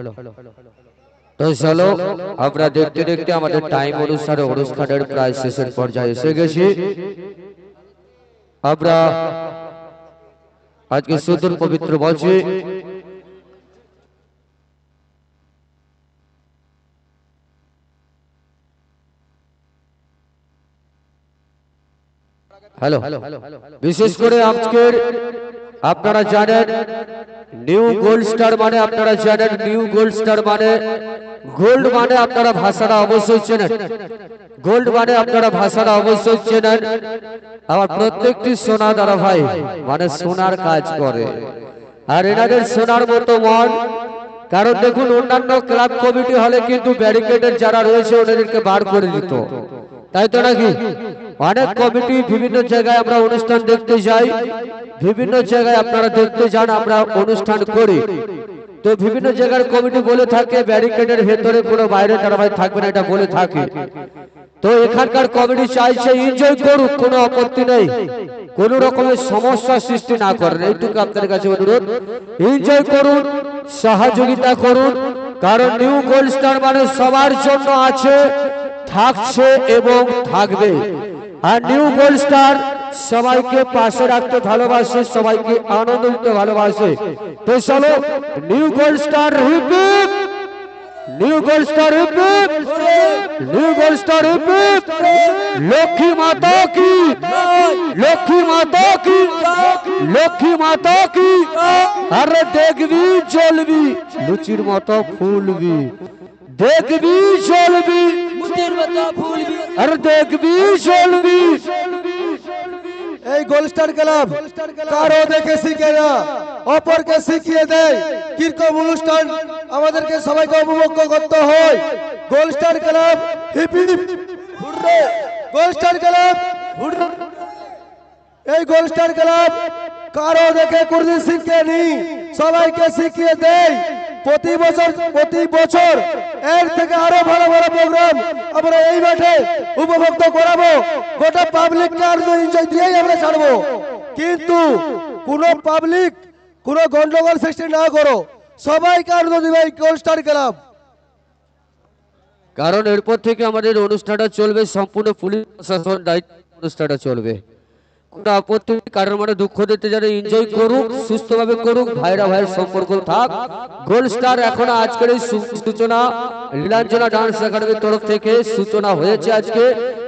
তো চলো আমরা দেখতে দেখতে আমাদের টাইম অনুসারে অনুষ্ঠানের প্রায় শেষের পর্যায়ে এসে গেছি। আমরা আজকে সুদূর পবিত্র মঞ্চে হ্যালো বিশেষ করে আজকের আপনারা জানেন নিউ গোল্ড স্টার মানে আপনারা জানেন নিউ গোল্ড স্টার মানে গোল্ড মানে আপনারা ভাষাটা অবশ্যই চেনেন, গোল্ড মানে আপনারা ভাষাটা অবশ্যই চেনেন। আমার প্রত্যেকটি সোনা দাদা ভাই মানে সোনার কাজ করে, আর এনাদের সোনার মতো মন। কারণ দেখুন অন্যান্য ক্লাব কমিটি হলে কিন্তু ব্যারিকেডের যারা রয়েছে ওনাদেরকে বার করে দিত, তাই তো নাকি? অনেক কমিটি বিভিন্ন জায়গায় আমরা অনুষ্ঠান দেখতে যাই, বিভিন্ন জায়গায় আপনারা দেখতে যান, আমরা অনুষ্ঠান করি, তো বিভিন্ন জায়গার কমিটি বলে থাকে ব্যারিকেডের ভেতরে কোনো বাইরে তারা ভাই থাকবে না, এটা বলে থাকে। তো এখানকার কমিটি চাইছে এনজয় করুক, কোনো আপত্তি নেই, কোন রকমের সমস্যা সৃষ্টি না করেন, এইটুকু আপনাদের কাছে অনুরোধ। এনজয় করুন, সহযোগিতা করুন, কারণ নিউ গোল্ড স্টার মানে সবার জন্য আছে, থাকছে এবং থাকবে। আর নিউ গোল্ড স্টার সবাইকে পাশে রাখতে ভালোবাসে, সবাইকে আনন্দ দিতে ভালোবাসে। তো চলো new gold star hip, new gold star hip, new gold star hip, Lakshmi মাতা কি, লক্ষ্মী মাতা কি, লক্ষ্মী মাতা কি। আরে দেখবি চলবি লুচির মতো ফুলবি, দেখবি চলবি মুটির মতো ফুলবি, আরে দেখবি চলবি।
এই গোল্ড স্টার ক্লাব কারো দেখে শিখে না, অপরকে শিখিয়ে দেয় কিরকম অনুষ্ঠান আমাদেরকে সবাইকে উপভোগ করতে হয়। Gold star club hip hip hurray, gold star club hurray. এই গোল্ড স্টার ক্লাব কারো দেখে কোনদিন শিখে নি, সবাইকে শিখিয়ে দেয়। প্রতি বছর এর থেকে আরো ভালো ভালো প্রোগ্রাম আমরা এই মাঠে উপভোগ করাবো, গোটা পাবলিককে আরো এনজয় দিয়েই আমরা ছাড়বো। কিন্তু কোন পাবলিক কোন গন্ডগোল সৃষ্টি না করো, সবাইকে আনন্দ দিবে এই গোল্ড স্টার ক্লাব।
কারণ এরপর থেকে আমাদের অনুষ্ঠানটা চলবে সম্পূর্ণ পুলিশ প্রশাসন দায়িত্ব, অনুষ্ঠানটা চলবে। কোনো আপত্তি কারোর মানে দুঃখ দিতে যারা এনজয় করুক, সুস্থভাবে করুক, ভাইরা ভাইয়ের সম্পর্ক থাক। গোল্ড স্টার এখন আজকের এই সূচনা লীলাঞ্জনা ডান্স একাডেমির তরফ থেকে সূচনা হয়েছে আজকে,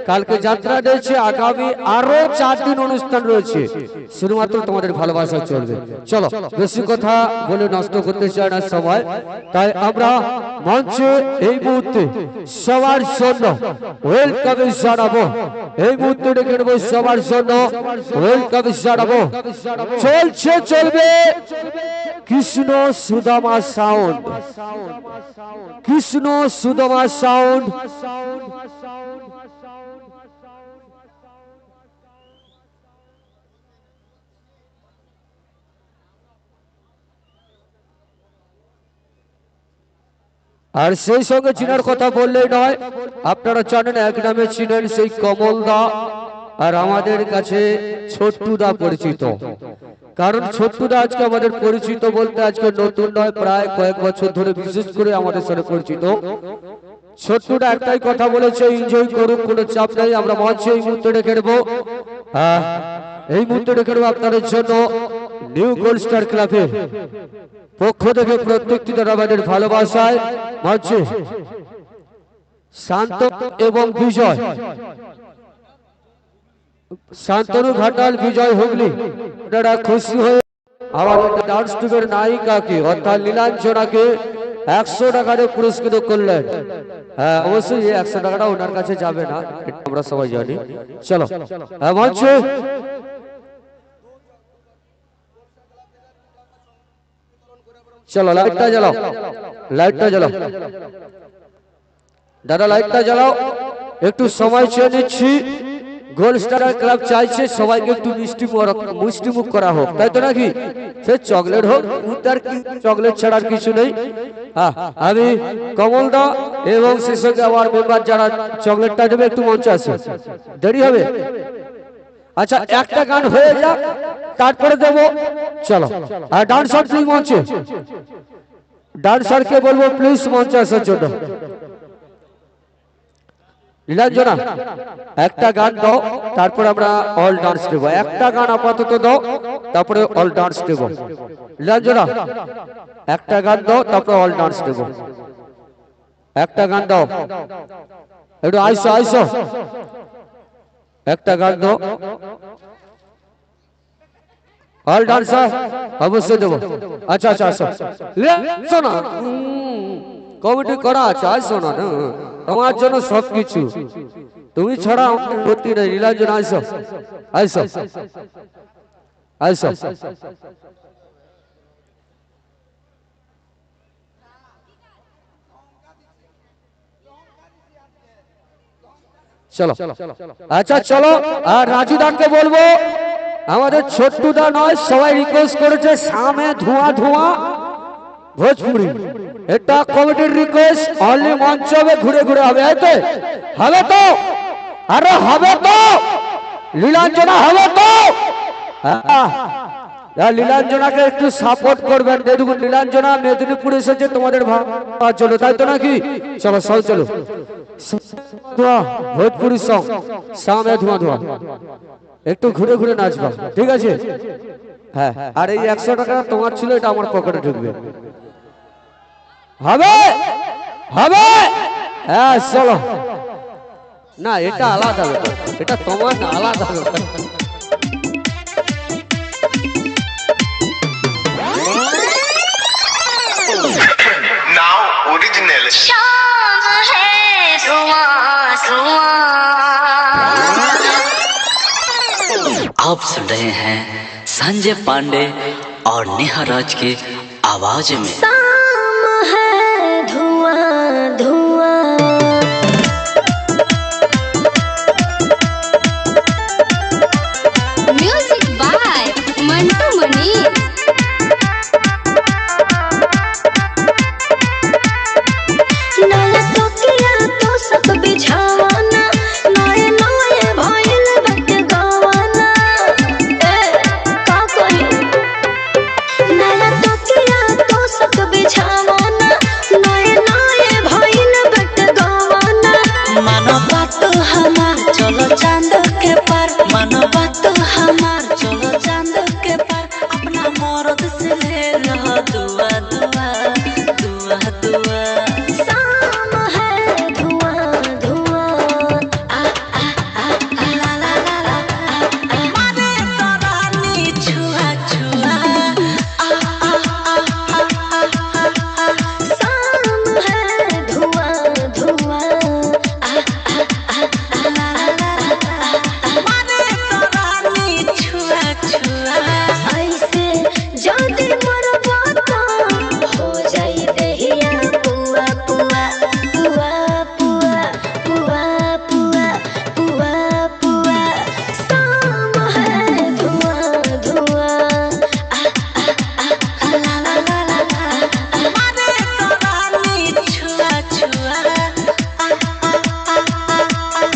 কালকে যাত্রা রয়েছে, আগামী আরো 4 দিন অনুষ্ঠান রয়েছে, শুধুমাত্র তোমাদের ভালোবাসা চলবে। চলো বেশি কথা বলে নষ্ট করতে চাই না সময়, তাই আমরা মঞ্চে এই মুহূর্তে সবার জন্য ওয়েলকাম জানাবো, এই মুহূর্তে ডেকে নেবো সবার জন্য ওয়েলকাম জানাবো। চলছে চলবে কৃষ্ণ সুদামা সাউন্ড, কৃষ্ণ সুদামা সাউন্ড। আর সেই সঙ্গে চিনার কথা বললেই নয়, আপনারা জানেন এক নামে চিনেন সেই কমলদা, আর আমাদের কাছে ছোট্টুদা পরিচিত। কারণ ছোট্টুদা আজকে আমাদের পরিচিত বলতে আজকে নতুন নয়, প্রায় কয়েক বছর ধরে বিশেষ করে আমাদের সাথে পরিচিত। ছোট্টুদা একটাই কথা বলেছে, এনজয় করুক, কোনো চাপ নেই। আমরা মঞ্চে এই মুহূর্তে রেখে নেবো, এই মুহূর্তে রেখে নেবো আপনাদের জন্য নিউ গোল্ড স্টার ক্লাবের পক্ষ থেকে প্রত্যেকটি দাদাভাইদের ভালোবাসায় মঞ্চে শান্ত এবং বিজয়, শান্তনু ঘাটাল, বিজয় হুগলি, আপনারা খুশি হয়ে আমাদের ডান্স টিমের নায়িকাকে অর্থাৎ লীলাঞ্জনাকে 100 টাকাতে পুরস্কৃত করলেন। হ্যাঁ অবশ্যই এই 100 টাকাটা ওনার কাছে যাবে না, আমরা সবাই জানি। চলো মঞ্চে চলো, লাইটটা জ্বালাও, লাইটটা জ্বালাও দাদা, লাইটটা জ্বালাও। একটু সময় চেয়ে নিচ্ছি, গোল্ড স্টার ক্লাব চাইছে সবাইকে একটু মিষ্টি মুখ করা হোক, তাই তো নাকি? সে চকলেট হোক, তার চকলেট ছাড়ার কিছু নেই। হ্যাঁ আমি কমলদা এবং সে সঙ্গে আমার মেম্বার যারা চকলেটটা দেবে একটু মঞ্চে আসে, দেরি হবে। আচ্ছা একটা গান হয়ে যাক তারপরে দেবো, চলো। আর ডান্সার তুই মঞ্চে, ডান্সারকে বলবো প্লিজ মঞ্চে আসার জন্য। নীলাঞ্জনা একটা গান দাও, তারপরে আমরা অল ডান্স দেবো। একটা গান আপাতত দাও, তারপরে অল ডান্স দেবো। নীলাঞ্জনা একটা গান দাও, তারপরে অল ডান্স দেবো। একটা গান দাও, একটু আইসো আইসো, একটা গান দাও, অল ডান্সার অবশ্যই দেবো। আচ্ছা আচ্ছা আসো, শোনা কমিটি করা আছে, আসো না, তোমার জন্য সবকিছু, তুমি ছাড়া ভর্তি নেই। নীলাঞ্জনা আইসো আইসো আইসো, চলো আচ্ছা চলো। আর রাজু দাকে বলবো, আমাদের ছোট্টু দা নয়, সবাই রিকোয়েস্ট করেছে সামনে ধোঁয়া ধোঁয়া ভোজপুরি, এটা কমিটির রিকোয়েস্ট। অনলি মঞ্চ হবে, ঘুরে ঘুরে হবে, হবে তো, আরে হবে তো, লীলাঞ্জনা হবে তো। লীলাঞ্জনাকে একটু সাপোর্ট করবেন। দেখুন লীলাঞ্জনা মেদিনীপুর এসেছে তোমাদের ভাবার জন্য, তাই তো নাকি? চলো সব চলো, ভোজপুরি সং সামনে ধোঁয়া ধোঁয়া, একটু ঘুরে ঘুরে নাচবা, ঠিক আছে? হ্যাঁ, আর এই 100 টাকা তোমার ছিল, এটা আমার পকেটে ঢুকবে। হবে হবে, হ্যাঁ চলো। না এটা আলাদা ব্যাপার, এটা তোমার না, আলাদা ব্যাপার।
Now original.
आप सुन रहे हैं संजय पांडे और नेहा राज की आवाज में।
शाम है धुआं धुआं, म्यूजिक बाय मंटू मनी। नया तकिया तो सब बिछावाना, नए नए भइल बट गवाना। का कही, नया तकिया तो सब बिछावाना, नए नए भइल बट गवाना।
मानो बात हमार चलो चांद के पार, मानो बात हमार चलो चांद के पार, अपना मौरत से ले रहा दुआ दुआ दुआ दुआ।
शाम है धुआं धुआं, आ आ आ आ ला ला ला ला, आ आ
मारे तो रानी छुआ छुआ, आ आ आ आ आ।
शाम है धुआं धुआं, आ आ आ आ ला ला ला ला,
मारे तो रानी छुआ छुआ।
ऐसे जल्दी मरबा तो हो जाई देहिया पुआ पुआ पुआ पुआ पुआ पुआ पुआ पुआ। शाम है धुआं धुआं, आ आ आ आ ला ला ला ला,
मारे तो रानी छुआ छुआ, आ आ आ आ आ।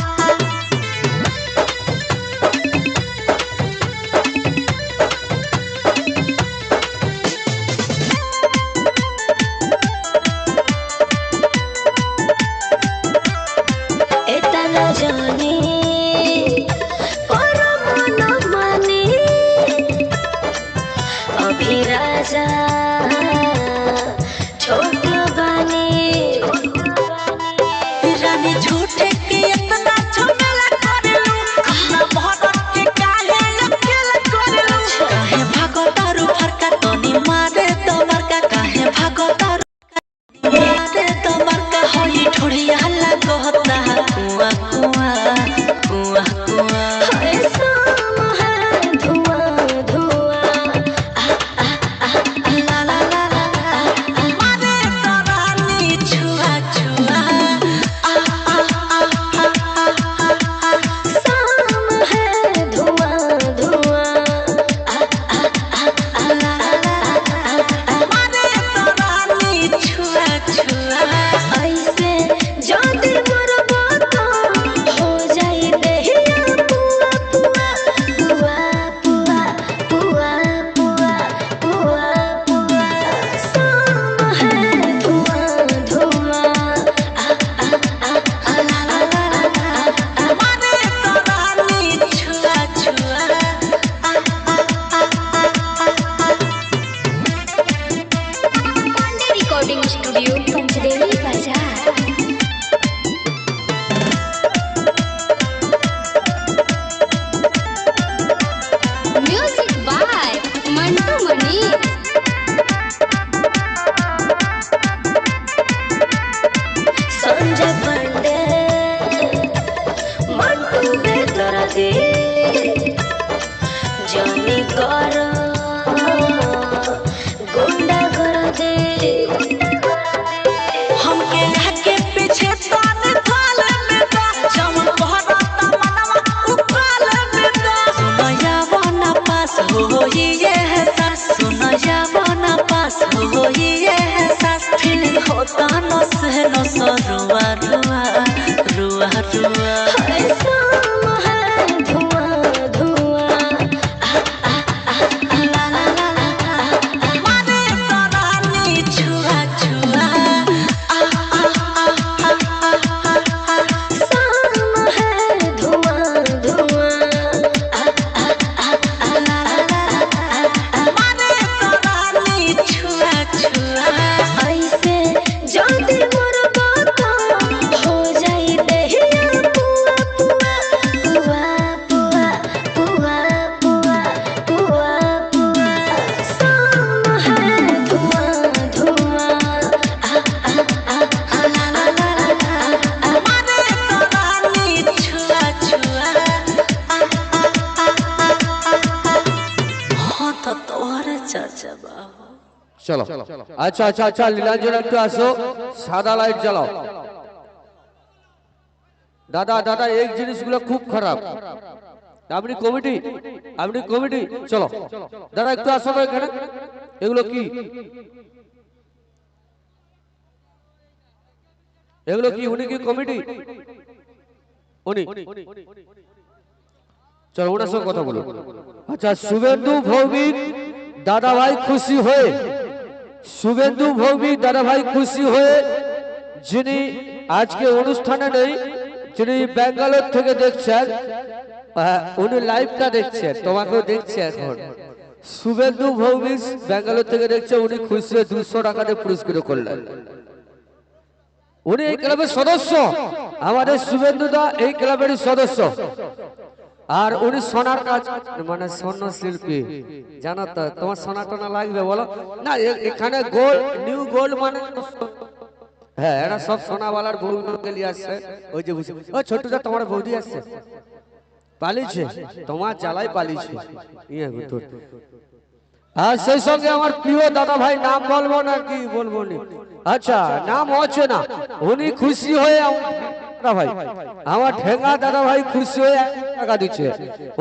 इतना जाने पर मन माने, अभी राजा छोट बने।
रानी झूठे के इतना झमेला करेलू, अपना भरत के काहे अकेला करेलू। काहे भागो दारू फरका तनी मारे तो मरका, काहे भागो दारू मारे तो मरका। होई ठोड़िया लगोता कुआ कुआ कुआ कुआ।
हाय शाम है धुआं धुआं, आ आ आ आ ला ला ला
তোমার চর্চা বাবা।
চলো আচ্ছা আচ্ছা আচ্ছা লীলাঞ্জন একটু আসো, সাদা লাইট জ্বালাও। দাদা দাদা এই জিনিসগুলো খুব খারাপ। আপনি কমিটি চলো দাদা একটু আসো তো এখানে। এগুলো কি উনি কি কমিটি? উনি চলো ওনার সঙ্গে কথা বলো। আচ্ছা শুভেন্দু ভৌমিক দাদা ভাই খুশি হয়ে যিনি আজকে অনুষ্ঠানে নেই, যিনি ব্যাঙ্গালোর থেকে দেখছেন, উনি লাইভটা দেখছেন, তোমাকেও দেখছে এখন। শুভেন্দু ভৌমিক ব্যাঙ্গালোর থেকে দেখছে, উনি খুশি হয়ে 200 টাকা দিয়ে পুরস্কৃত করলেন। উনি এই ক্লাবের সদস্য, আমাদের শুভেন্দু দা এই ক্লাবেরই সদস্য। আর উনি সোনার কাজ মানে স্বর্ণ শিল্পী, জানো তো? তোমার সোনা টোনা লাগবে বলো না? এখানে গোল্ড নিউ গোল্ড মানে হ্যাঁ, এরা সব সোনাওয়ালার বউকে নিয়ে আসছে। ওই যে বুঝি ও ছোটটা তোমার বৌদি আসছে, পালিয়েছে তোমার জ্বালাই পালিয়েছে। আর সেই সঙ্গে আমার প্রিয় দাদা ভাই, নাম বলবো না কি বলবো নি? আচ্ছা নাম হচ্ছে না, উনি খুশি হয়ে দাদা ভাই, আমার ঠেঙ্গা দাদা ভাই খুশি হয়ে টাকা দিচ্ছে।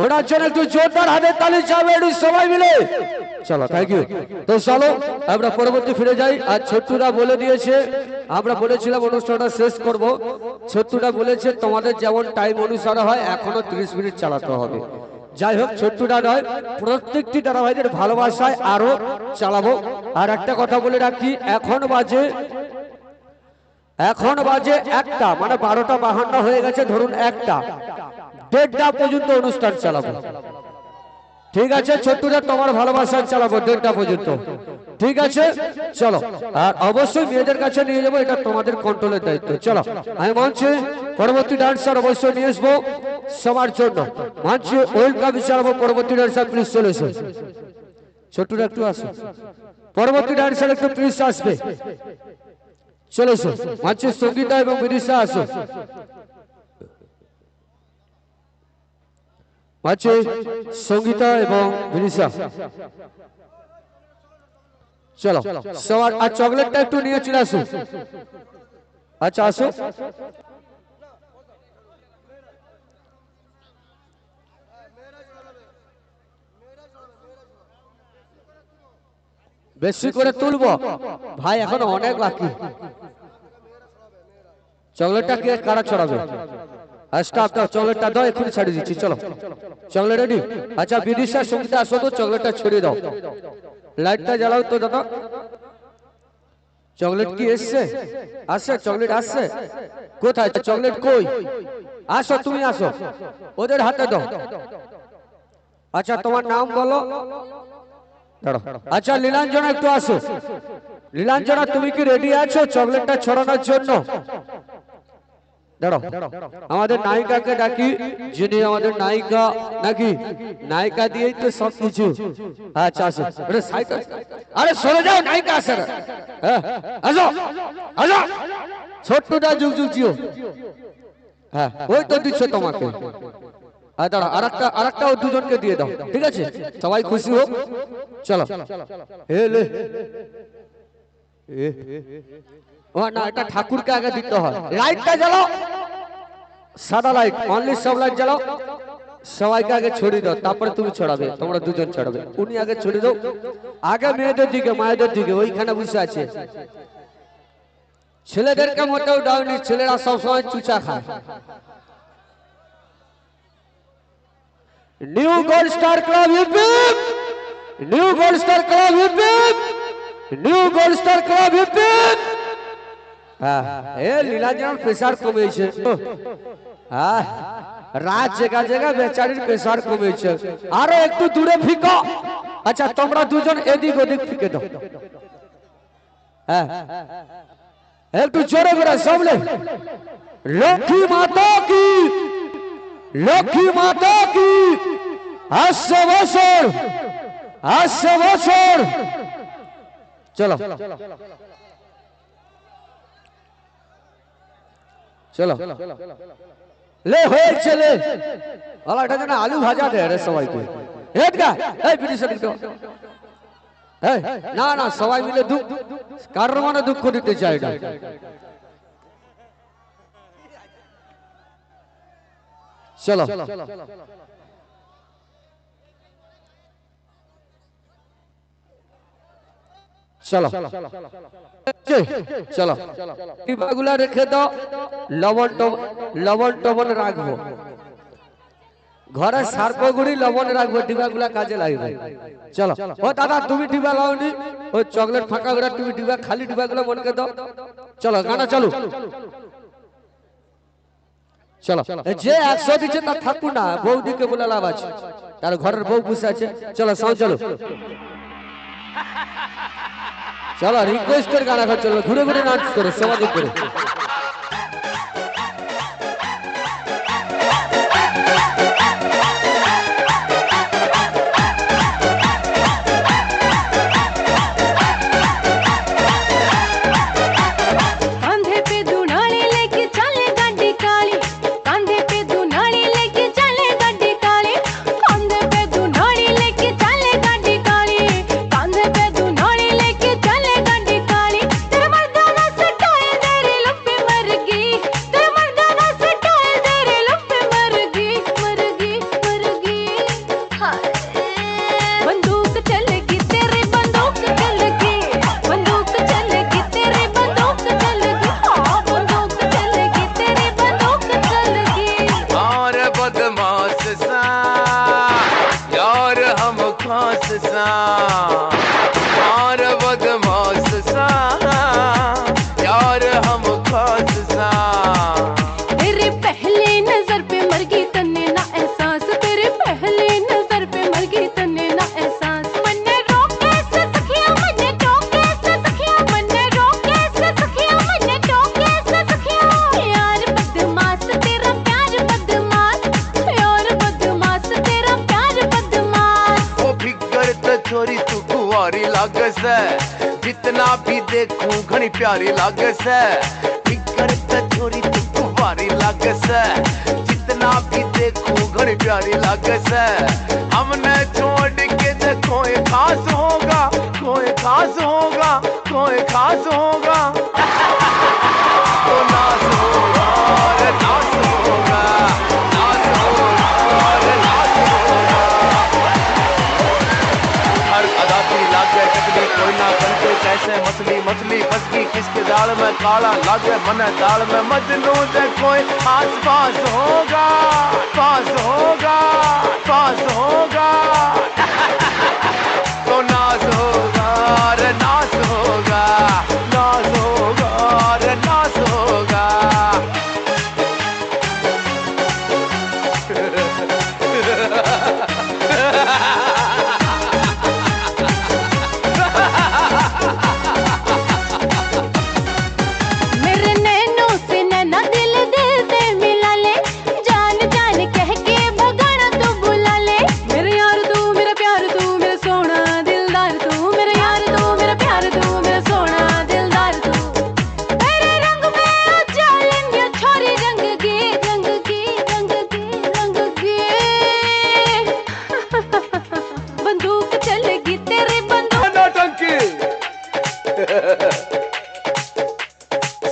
ওনার জন্য একটু জোরদার হাতের তালি চাবে একটু সবাই মিলে। চলো থ্যাংক ইউ। তো চলো আমরা পরবর্তী ফিরে যাই। আর ছোট্টুরা বলে দিয়েছে, আমরা বলেছিলাম অনুষ্ঠানটা শেষ করব, ছোট্টুরা বলেছে তোমাদের যেমন টাইম অনুসারে হয় এখনো 30 মিনিট চালাতে হবে। যাই হোক ছোট্টুরা নয়, প্রত্যেকটি দাদা ভাইদের ভালোবাসায় আরো চালাবো। আর একটা কথা বলে রাখি, এখন বাজে 1টা, মানে 12টা 52 হয়ে গেছে, ধরুন 1টা 1:30 পর্যন্ত অনুষ্ঠান চালাবো। ঠিক আছে ছোট্টুরা, তোমার ভালোবাসা চালাবো 1:30 পর্যন্ত। ঠিক আছে চলো। আর অবশ্যই মেয়েদের কাছে নিয়ে যাবো, এটা তোমাদের কন্ট্রোলের দায়িত্ব। চলো আমি মঞ্চে পরবর্তী ডান্সার অবশ্যই নিয়ে আসবো সবার জন্য। মঞ্চে ওয়েলকাম চালাবো পরবর্তী ডান্সার, প্লিজ চলে এসো। ছোট্টুরা একটু আসো, পরবর্তী ডান্সার একটু প্লিজ আসবে, চলে এসো। মঞ্চে সঙ্গীতা এবং বিদিশা আসো, মঞ্চে সঙ্গীতা এবং বিদিশা চলো সবার। আর চকলেটটা একটু নিয়ে চলে আসো। আচ্ছা আসো। বেশি করে তুলবো ভাই, এখন অনেক বাকি। চকলেটটা কে কারা ছড়াবে? স্টাফ দাও, চকলেটটা দাও, এক্ষুনি ছাড়িয়ে দিচ্ছি। চলো চকলেট রেডি। আচ্ছা বিদিশা সঙ্গীতা আসো তো, চকলেটটা ছড়িয়ে দাও। লাইটটা জ্বালাও তো দাদা। চকলেট কি এসছে? আসছে চকলেট আসছে? কোথায় চকলেট? কই? আসো তুমি আসো, ওদের হাতে দাও। আচ্ছা তোমার নাম বলো। আচ্ছা লীলাঞ্জনা একটু আসো। লীলাঞ্জনা তুমি কি রেডি আছো চকলেটটা ছড়ানোর জন্য? দাঁড়াও, আমাদের নায়িকাকে ডাকি, যিনি আমাদের নায়িকা নাকি, নায়িকা দিয়েই তো সব কিছু। আচ্ছা আসো, আরে সরে যাও, নায়িকা আসে না। আসো আসো, ছোট্টটা যুগ যুগ জিও। হ্যাঁ ওই তো দিচ্ছে তোমাকে। দাঁড়া, আরেকটা ও দুজনকে দিয়ে দাও। ঠিক আছে সবাই খুশি হোক। চলো না, এটা ঠাকুরকে আগে দিতে হয়। লাইটটা জ্বালাও, সাদা লাইট অনলি, সব লাইট জ্বালাও। সবাইকে আগে ছড়িয়ে দাও, তারপরে তুমি ছড়াবে, তোমরা দুজন ছড়াবে। উনি আগে ছড়িয়ে দাও, আগে মেয়েদের দিকে, মায়েদের দিকে। ওইখানে বসে আছে, ছেলেদেরকে মোটেও দাওনি, ছেলেরা সবসময় চুচা খায়। New gold star club hip, new gold star club hip, new gold star club hip. লীলাঞ্জনার প্রেসার কমেছে, রাত জেগা জেগা বেচারির প্রেসার কমেছে। আরো একটু দূরে ফিকো। আচ্ছা তোমরা দুজন এদিক ওদিক ফিকে দাও। হ্যাঁ একটু জোরে করে সবলে। লক্ষ্মী মাতা কি, লক্ষ্মী মাতা কি। 800 বছর, 800 বছর। চলো চলো লে হয়েছে লে। এটা যেন আলু ভাজা দেয় রে সবাইকে। এই বিড়ি না না সবাই মিলে দুঃখ কারোর মনে দুঃখ দিতে চাই না। চলো চলো চলো ডিবাগুলা রেখে দাও, লবণ টবণ রাখবো ঘরে, সার্পগুড়ি লবণ রাখবো, ডিবাগুলা কাজে লাগবে। চলো ও দাদা তুমি ডিবা লাওনি, ওই চকলেট ফাঁকা করে তুমি ডিবা, খালি ডিবাগুলো মনকে দাও। চলো গানা চালু। চলো যে 100 দিচ্ছে তার থাকুন না, বৌদিকে বলে লাভ আছে, তার ঘরের বউ বসে আছে। চলো সাউ চলো চলো রিকোয়েস্টের গানা খা, চলো ঘুরে ঘুরে নাচ করে সমাজে করে।
जितना भी देखूं घनी प्यारी लागे से, फिकर ते छोरी तू कुंवारी लागे से, जितना भी देखूं घनी प्यारी लागे से। हमने छोड़ के तो कोई खास होगा, कोई खास होगा, कोई खास होगा। तो नास होगा रे नास होगा, नास होगा रे नास होगा। हर अदा की लागे कतली कोई ना बनते कैसे मछली, मछली फंस गई किसके जाल में, काला लागे मन दाल में। मजनू से कोई आस पास होगा, पास होगा, पास होगा। तो नास होगा रे नास होगा, नास होगा रे नास होगा।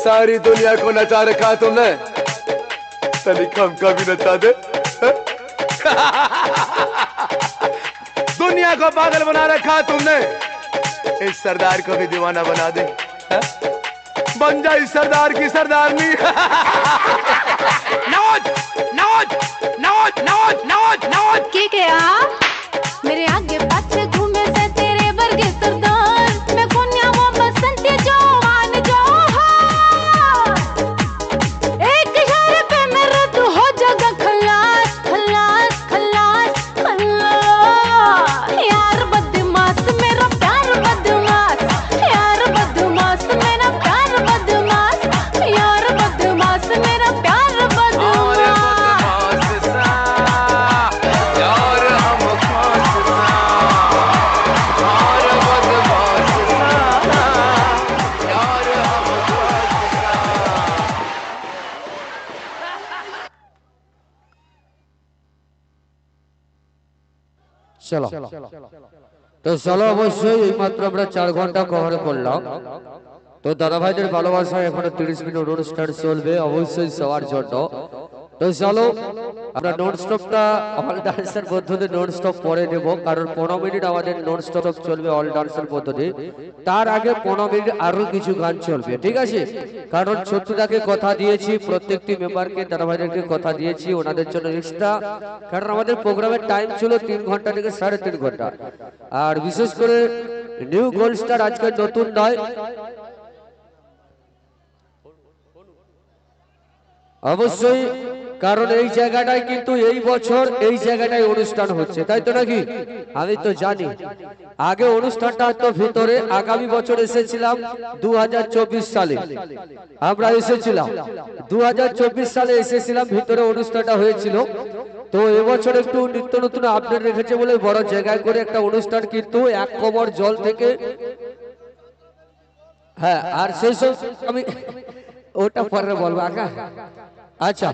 सारी दुनिया को नचा रखा तुमने, तनिक हमका भी नचा दे। दुनिया को पागल बना रखा तुमने, इस सरदार को भी दीवाना बना दे। बन जा इस सरदार की सरदारनी।
नौज नौज नौज नौज नौज नौज
के क्या मेरे आगे पाछे घूमे से तेरे वर्गे सरदार, मैं कोन्या वो बसंती जवान जो एक इशारे पे मेरा तू हो जाएगा खलास खलास खलास खलास। यार बदमाश मेरा प्यार बदमाश, यार बदमाश मेरा प्यार बदमाश, यार बदमाश मेरा प्यार बदमाश।
चलो তো চলো অবশ্যই এইমাত্র আমরা 4 ঘন্টা কভার করলাম। তো দাদা ভাইদের ভালোবাসায় এখনো 30 মিনিট অনুষ্ঠান চলবে অবশ্যই সবার জন্য। তো চলো আমরা নন স্টপটা অল ডান্সের পদ্ধতি নন স্টপ পরে দেবো, কারণ 15 মিনিট আমাদের নন স্টপ চলবে অল ডান্সের পদ্ধতি। তার আগে 15 মিনিট আরো কিছু গান চলবে, ঠিক আছে? কারণ ছোট্টটাকে কথা দিয়েছি, প্রত্যেকটি মেম্বারকে দাদা ভাইদেরকে কথা দিয়েছি ওনাদের জন্য এক্সট্রা, কারণ আমাদের প্রোগ্রামের টাইম ছিল 3 ঘন্টা থেকে 3.5 ঘন্টা। আর বিশেষ করে নিউ গোল্ড স্টার আজকে নতুন নয়, অবশ্যই, কারণ এই জায়গাটায় কিন্তু এই বছর এই জায়গাটায় অনুষ্ঠান হচ্ছে, তাই তো নাকি? আমি তো জানি আগে অনুষ্ঠানটা তো ভিতরে, আগামী বছর এসেছিলাম 2024 সালে, আমরা এসেছিলাম 2024 সালে এসেছিলাম, ভিতরে অনুষ্ঠানটা হয়েছিল। তো এবছর একটু নিত্য নতুন আপডেট রেখেছে বলে বড় জায়গায় করে একটা অনুষ্ঠান, কিন্তু 1 কোমর জল থেকে, হ্যাঁ, আর সেই সব আমি ওটা পরে বলবো আকা। আচ্ছা,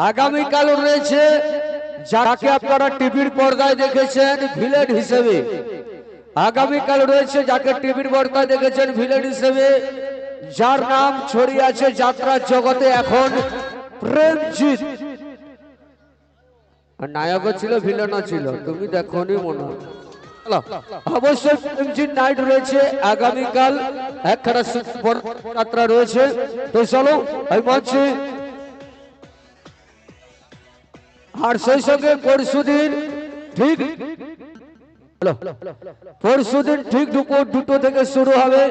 আগামীকাল রয়েছে যাকে আপনারা টিভির পর্দায় দেখেছেন ভিলেন হিসেবে, আগামীকাল রয়েছে যাকে টিভির পর্দায় দেখেছেন ভিলেন হিসেবে, যার নাম ছড়িয়ে আছে যাত্রার জগতে এখন, প্রেমজিৎ। নায়কও ছিল ভিলেনও ছিল, তুমি দেখোনি মনে হয়। অবশ্যই প্রেমজিৎ নাইট রয়েছে আগামীকাল, একখানা যাত্রা রয়েছে। তো চলো এই মঞ্চে, আর সেই সঙ্গে পরশুদিন ঠিক দুপুর 2টো থেকে শুরু হবে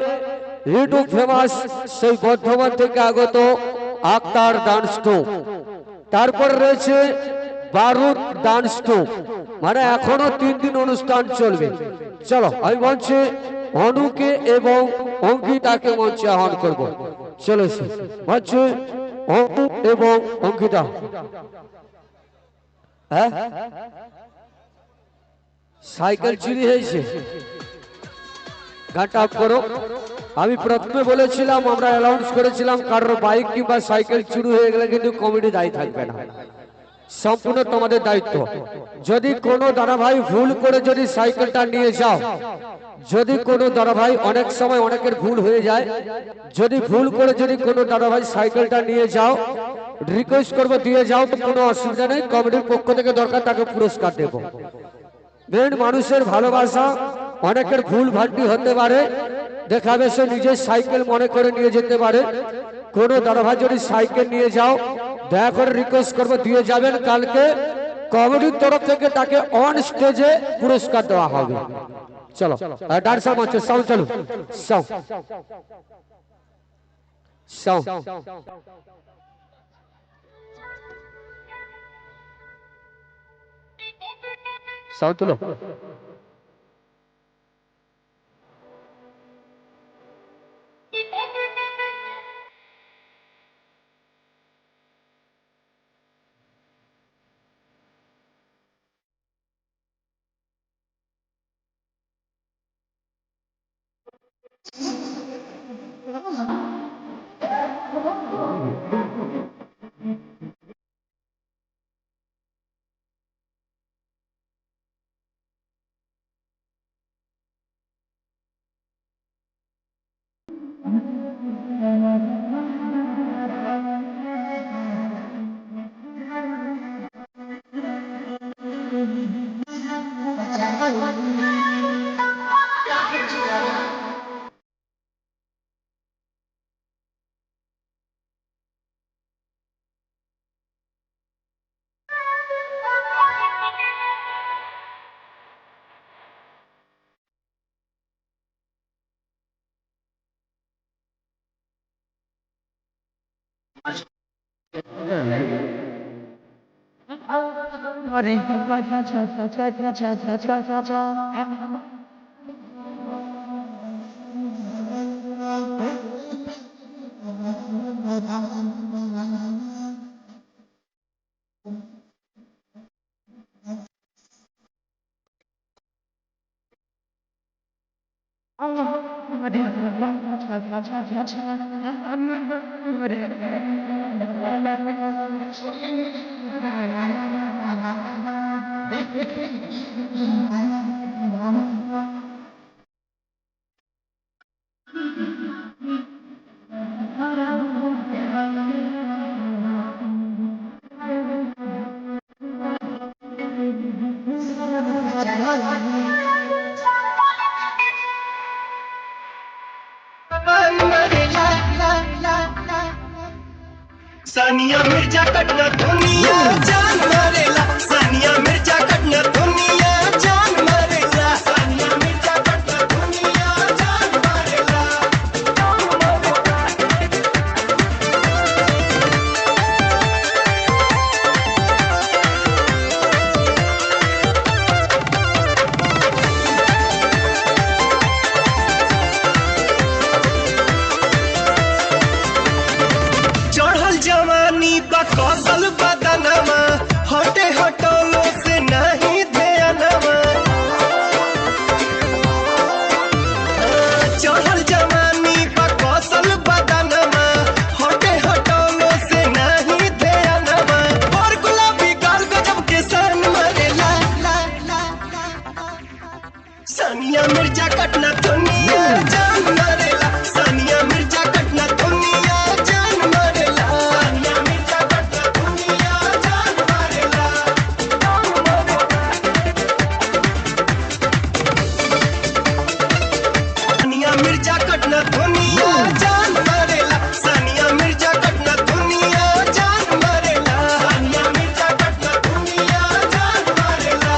ইউটিউব ফেমাস সেই বর্ধমান থেকে আগত আক্তার ডান্স টু। তারপর রয়েছে বারুদ ডান্স টু, মানে এখনো 3 দিন অনুষ্ঠান চলবে। চলো আমি মঞ্চে অনুকে এবং অঙ্কিতাকে মঞ্চে আহ্বান করব। চলো মঞ্চে অনু এবং অঙ্কিতা। হ্যাঁ, সাইকেল চুরি হয়েছে, গানটা অফ করো। আমি প্রথমে বলেছিলাম, আমরা অ্যানাউন্স করেছিলাম, কারোর বাইক কিংবা সাইকেল চুরি হয়ে গেলে কিন্তু কমিটি দায়ী থাকবে না, সম্পূর্ণ তোমাদের দায়িত্ব। যদি কোনো দাদা ভাই ভুল করে যদি সাইকেলটা নিয়ে যাও, যদি কোনো দাদা ভাই, অনেক সময় অনেকের ভুল হয়ে যায়, যদি ভুল করে যদি কোনো দাদা ভাই সাইকেলটা নিয়ে যাও, রিকোয়েস্ট করবো দিয়ে যাও, তো কোনো অসুবিধা নেই, কমিটির পক্ষ থেকে দরকার তাকে পুরস্কার দেব। মেন মানুষের ভালোবাসা, অনেকের ভুল ভ্রান্তি হতে পারে, দেখাবে সে নিজের সাইকেল মনে করে নিয়ে যেতে পারে। কোনো দাদা ভাই যদি সাইকেল নিয়ে যাও, দয়া করে রিকোয়েস্ট করবো দিয়ে যাবেন, কালকে কমিটির তরফ থেকে তাকে অন স্টেজে পুরস্কার দেওয়া হবে। চলো ডান্সার মঞ্চে সাউন্ড চালু, সাউন্ড সাউন্ড তুলো।
सानिया मिर्जा कटना दुनिया जान मारेला सानिया मिर्जा कटना दुनिया जान मारेला सानिया मिर्जा कटना दुनिया जान मारेला चढ़ल जवानी बा कौशल बदनमा हटे हटोलो से नहीं ध्यानमा चढ़ल जवानी बा कौशल बदनमा हटे हटोलो से नहीं ध्यानमा और गुलाबी गाल गजब के सन मरेला सानिया मिर्जा कटना दुनिया जान मरेला सानिया मिर्जा कटना दुनिया जान मरेला सानिया मिर्जा कटना दुनिया जान मरेला सानिया मिर्जा कटना दुनिया जान मरेला सानिया मिर्जा कटना दुनिया जान मरेला सानिया मिर्जा कटना दुनिया जान मरेला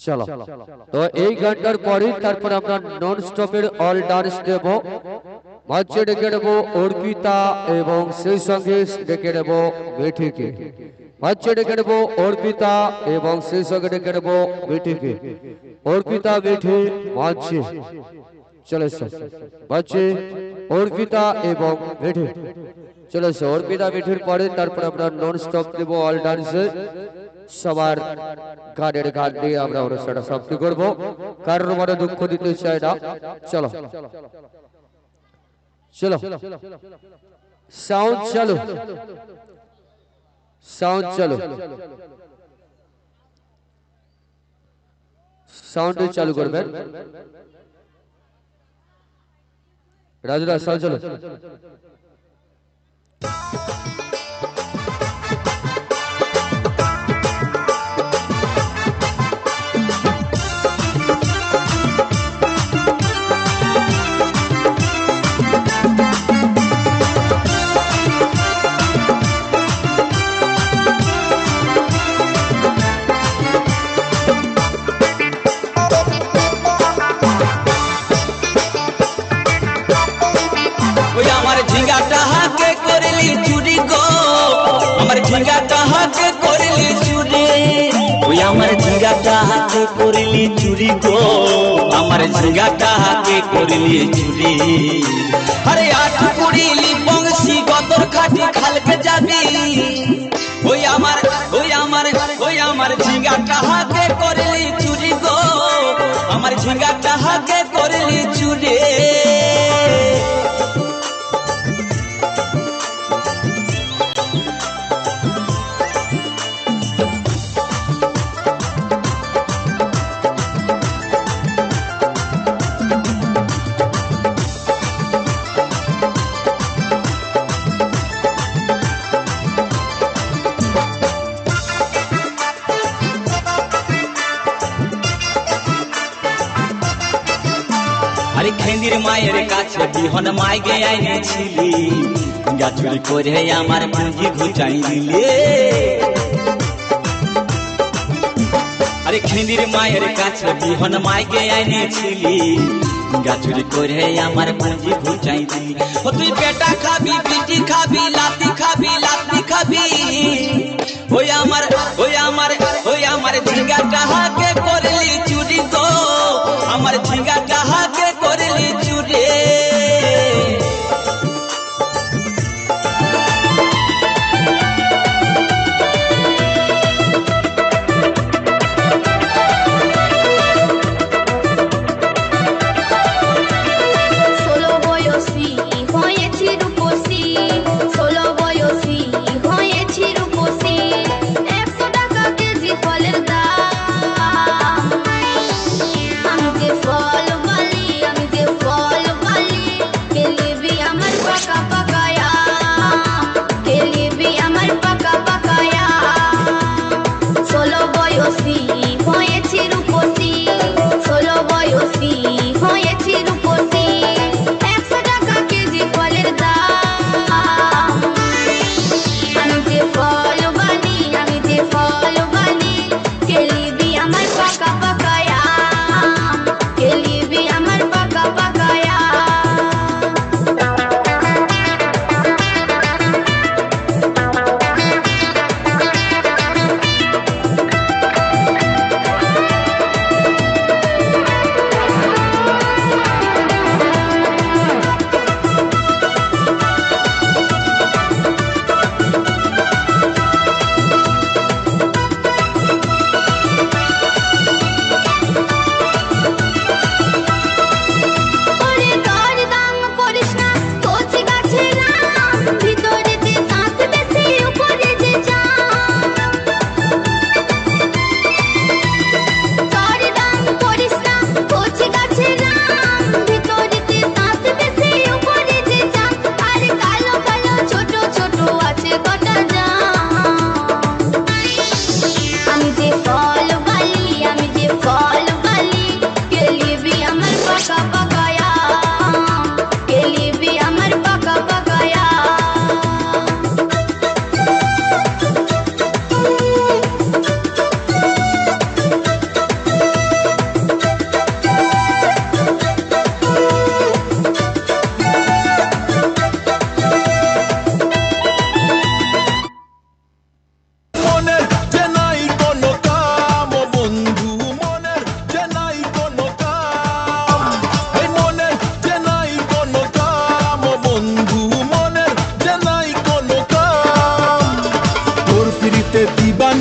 চলো তো এই গানটার পরে তারপর আমরা নন স্টপের অল ডান্স দেব মঞ্চে ডেকে নেব অর্পিতা এবং সেই সঙ্গে ডেকে নেব মিঠিকে মঞ্চে ডেকে নেব অর্পিতা এবং সেই সঙ্গে ডেকে নেব মিঠিকে অর্পিতা মিঠি মঞ্চে চলে এসো মঞ্চে অর্পিতা এবং মিঠি চলে এসো অর্পিতা মিঠির পরে তারপর আমরা নন স্টপ দেব অল ডান্সে সবার গানের গান দিয়ে আমরা অনুষ্ঠানটা সমাপ্তি করব কারোর মনে দুঃখ দিতে চাই না চলো চলো সাউন্ড চালু সাউন্ড চালু সাউন্ড চালু করবেন রাজুরা সাউন্ড চালু
झिंगाटा हाथे करली चुरी ओई আমার झिंगाटा हाथे करली चुरी गो আমার झिंगाटा हाथे करली चुरी अरे आठ कुड़ीली बंसी गदर खाटी खालके जाबी ओई আমার झिंगाटा हाथे करली चुरी गो আমার झिंगाटा हाथे करली चुरी अरे खेंदिर मायर काছে বিহন মাইগে আইনেছিলি গা চুরি করে আমার পুঁজি ঘুচাই দিলে अरे खेंदिर मायर काছে বিহন মাইগে আইনেছিলি গা চুরি করে আমার পুঁজি ঘুচাই দিলি ও তুই বেটা খাবি পিটি খাবি লাতি খাবি ওই আমার ঝিঙ্গাটা হাকে করলি চুরি গো আমার ঝিঙ্গাটা হাকে করলি চুরি
Solo voy así, voy a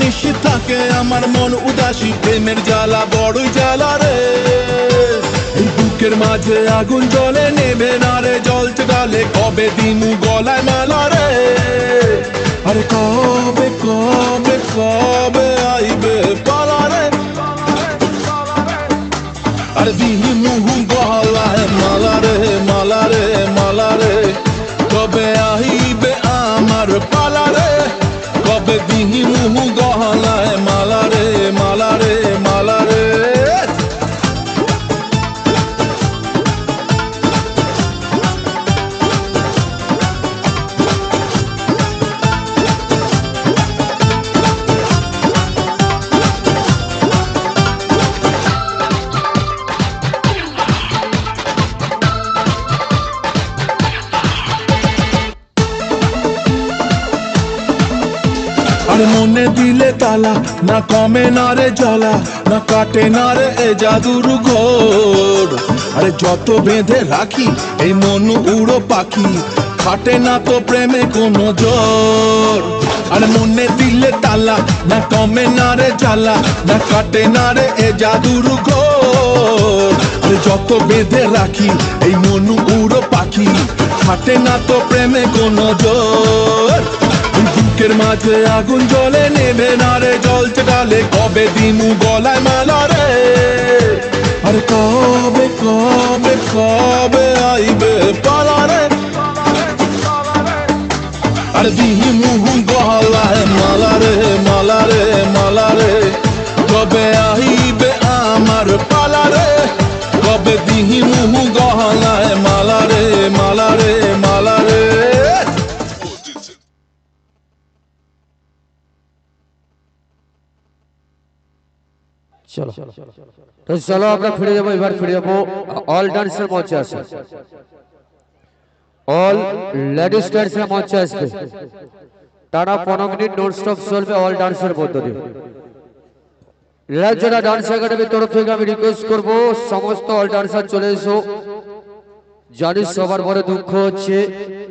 নিশি থাকে আমার মন উদাসী, প্রেমের জ্বালা বড়ই জ্বালা রে। এই বুকের মাঝে আগুন জ্বলে নেবে না রে, জ্বলছে গালে কবে দিমু গলায় মালা রে। আরে কবে কবে কবে আইবে পালা রে, আরে দিমু গলায় মালা রে মালা রে মালা রে। কবে আইবে আমার পালা রে, কবে দিমু গলায় মালা রে মালা রে মালা রে। আরে মনে দিলে তালা, না কমে না রে জ্বালা, না কাটে না রে এ জাদুর ঘোর। আরে যত বেঁধে রাখি এই মন উড়ো পাখি, খাটে না তো প্রেমে কোনো জোর। আরে মনে দিলে তালা, না কমে না রে জ্বালা, না কাটে না রে এ জাদুর ঘোর। আরে যত বেঁধে রাখি এই মন উড়ো পাখি, খাটে না তো প্রেমে কোনো জোর। বুকের মাঝে আগুন জ্বলে নেবে না রে, জ্বলছে গালে কবে দিমু গলায় মালা রে। আরে কবে কবে কবে আইবে পালা রে, আরে দিমু গলায় মালা রে মালা রে মালা রে। কবে আইবে আমার পালা রে, কবে দিমু গলায় মালা রে মালা রে মালা রে।
চলো তো চলো আমরা ফিরে যাবো, এবার ফিরে যাবো অল ডান্সের মঞ্চে আসে, অল লেডিস ডান্সের মঞ্চে আসবে। টানা 15 মিনিট নন স্টপ চলবে অল ডান্সের মধ্য দিয়ে। রাজ্যরা ডান্স একাডেমির তরফ থেকে আমি রিকোয়েস্ট করবো সমস্ত অল ডান্সার চলে এসো। জানি সবার বড় দুঃখ হচ্ছে,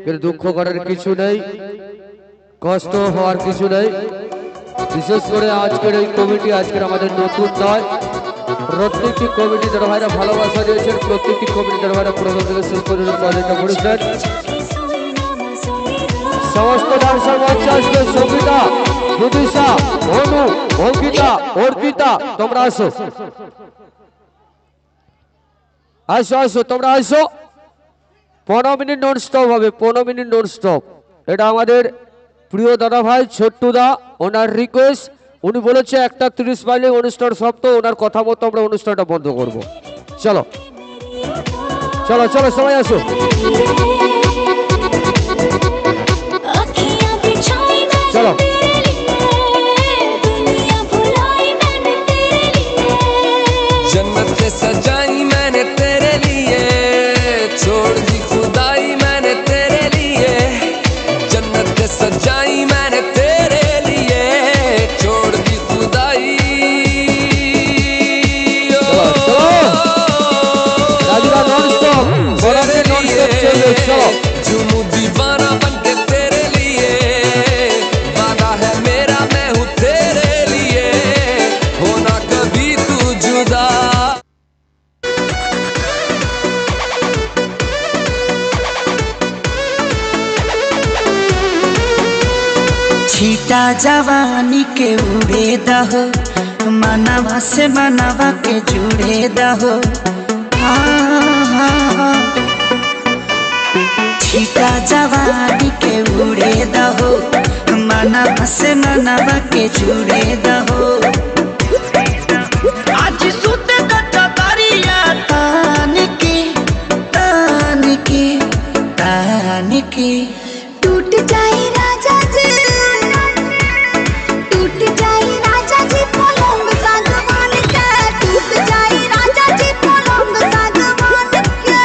কিন্তু দুঃখ করার কিছু নেই, কষ্ট হওয়ার কিছু নেই। বিশেষ করে আজকের এই কমিটি আজকের আমাদের নতুন নয়, প্রত্যেকটি কমিটি যারা ভাইরা ভালোবাসা দিয়েছেন, প্রত্যেকটি কমিটি যারা ভাইরা প্রথম থেকে শেষ পর্যন্ত সহযোগিতা করেছেন। সমস্ত ডান্সার মঞ্চে আসবে। সবিতা, বিদিশা, অনু, অঙ্কিতা, অর্পিতা, তোমরা আসো আসো আসো তোমরা আসো। 15 মিনিট নন স্টপ হবে, 15 মিনিট নন স্টপ। এটা আমাদের প্রিয় দাদা ভাই ছোট্টুদা, ওনার রিকোয়েস্ট। উনি বলেছে 1:30 পাইলে অনুষ্ঠান সমাপ্ত, ওনার কথা মতো আমরা অনুষ্ঠানটা বন্ধ করব। চলো চলো চলো সবাই আসো। চলো
जन्नत सजाई मैंने तेरे लिए, छोड़ दी खुदाई मैंने तेरे लिए। जन्नत सजाई मैंने तेरे लिए, छोड़ दी खुदाई। झूमू दीवाना बनके तेरे लिए, वादा है मेरा मैं हूँ तेरे लिए, होना कभी तू जुदा।
छीटा जवानी के उड़े दहो, मनवा से मनवा के जुड़े दहो। छीटा जवानी के उड़े दहो, मनवा से मनवा के जुड़े दहो। आज सुते दच्चा तारिया तान के तान के तान के।
टूट जाए राजा जी, टूट जाए राजा जी पलंग सागवान के, टूट जाए राजा जी पलंग सागवान के।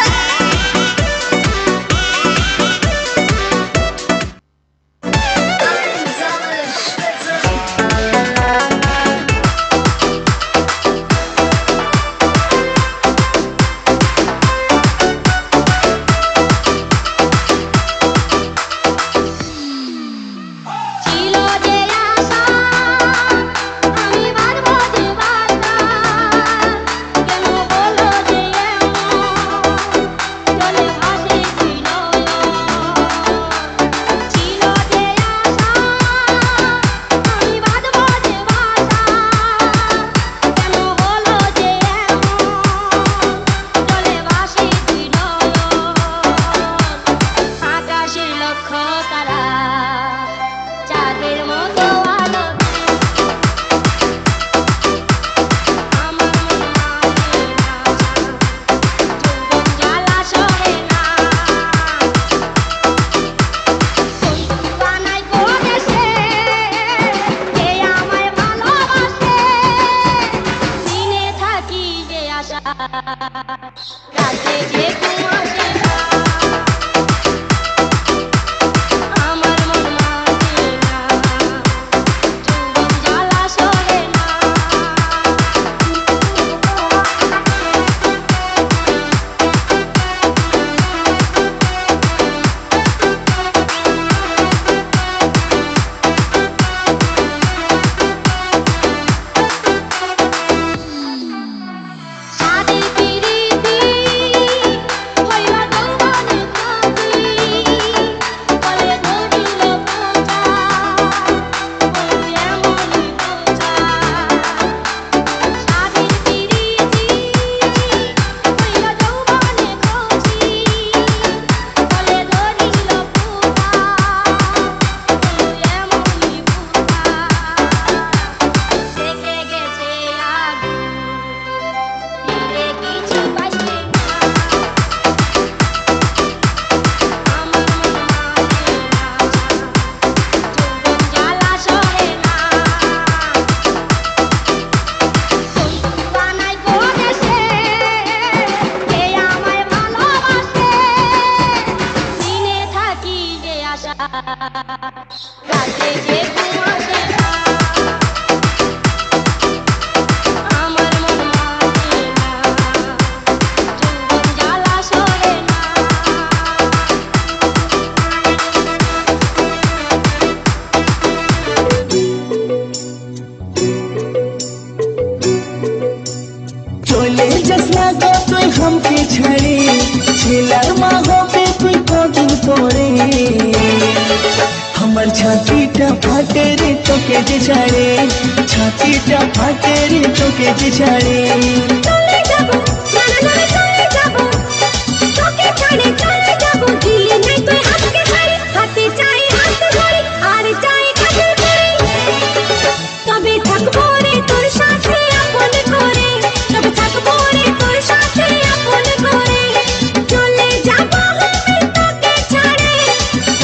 ফাটে রে তোকে যে ছাড়ে, ছাতিটা ফাটে রে তোকে যে ছাড়ে।
চলে যাব চলে যাব তোকে ছাড়ে চলে যাব দিলে নাই তুই হাতকে ছাড়ি হাতে চাই হাত ধরি আর চাই কাছে ধরি তবে থাকবো রে তোর সাথে আপন করে তবে থাকবো রে তোর সাথে আপন করে চলে যাব আমি তোকে ছাড়ে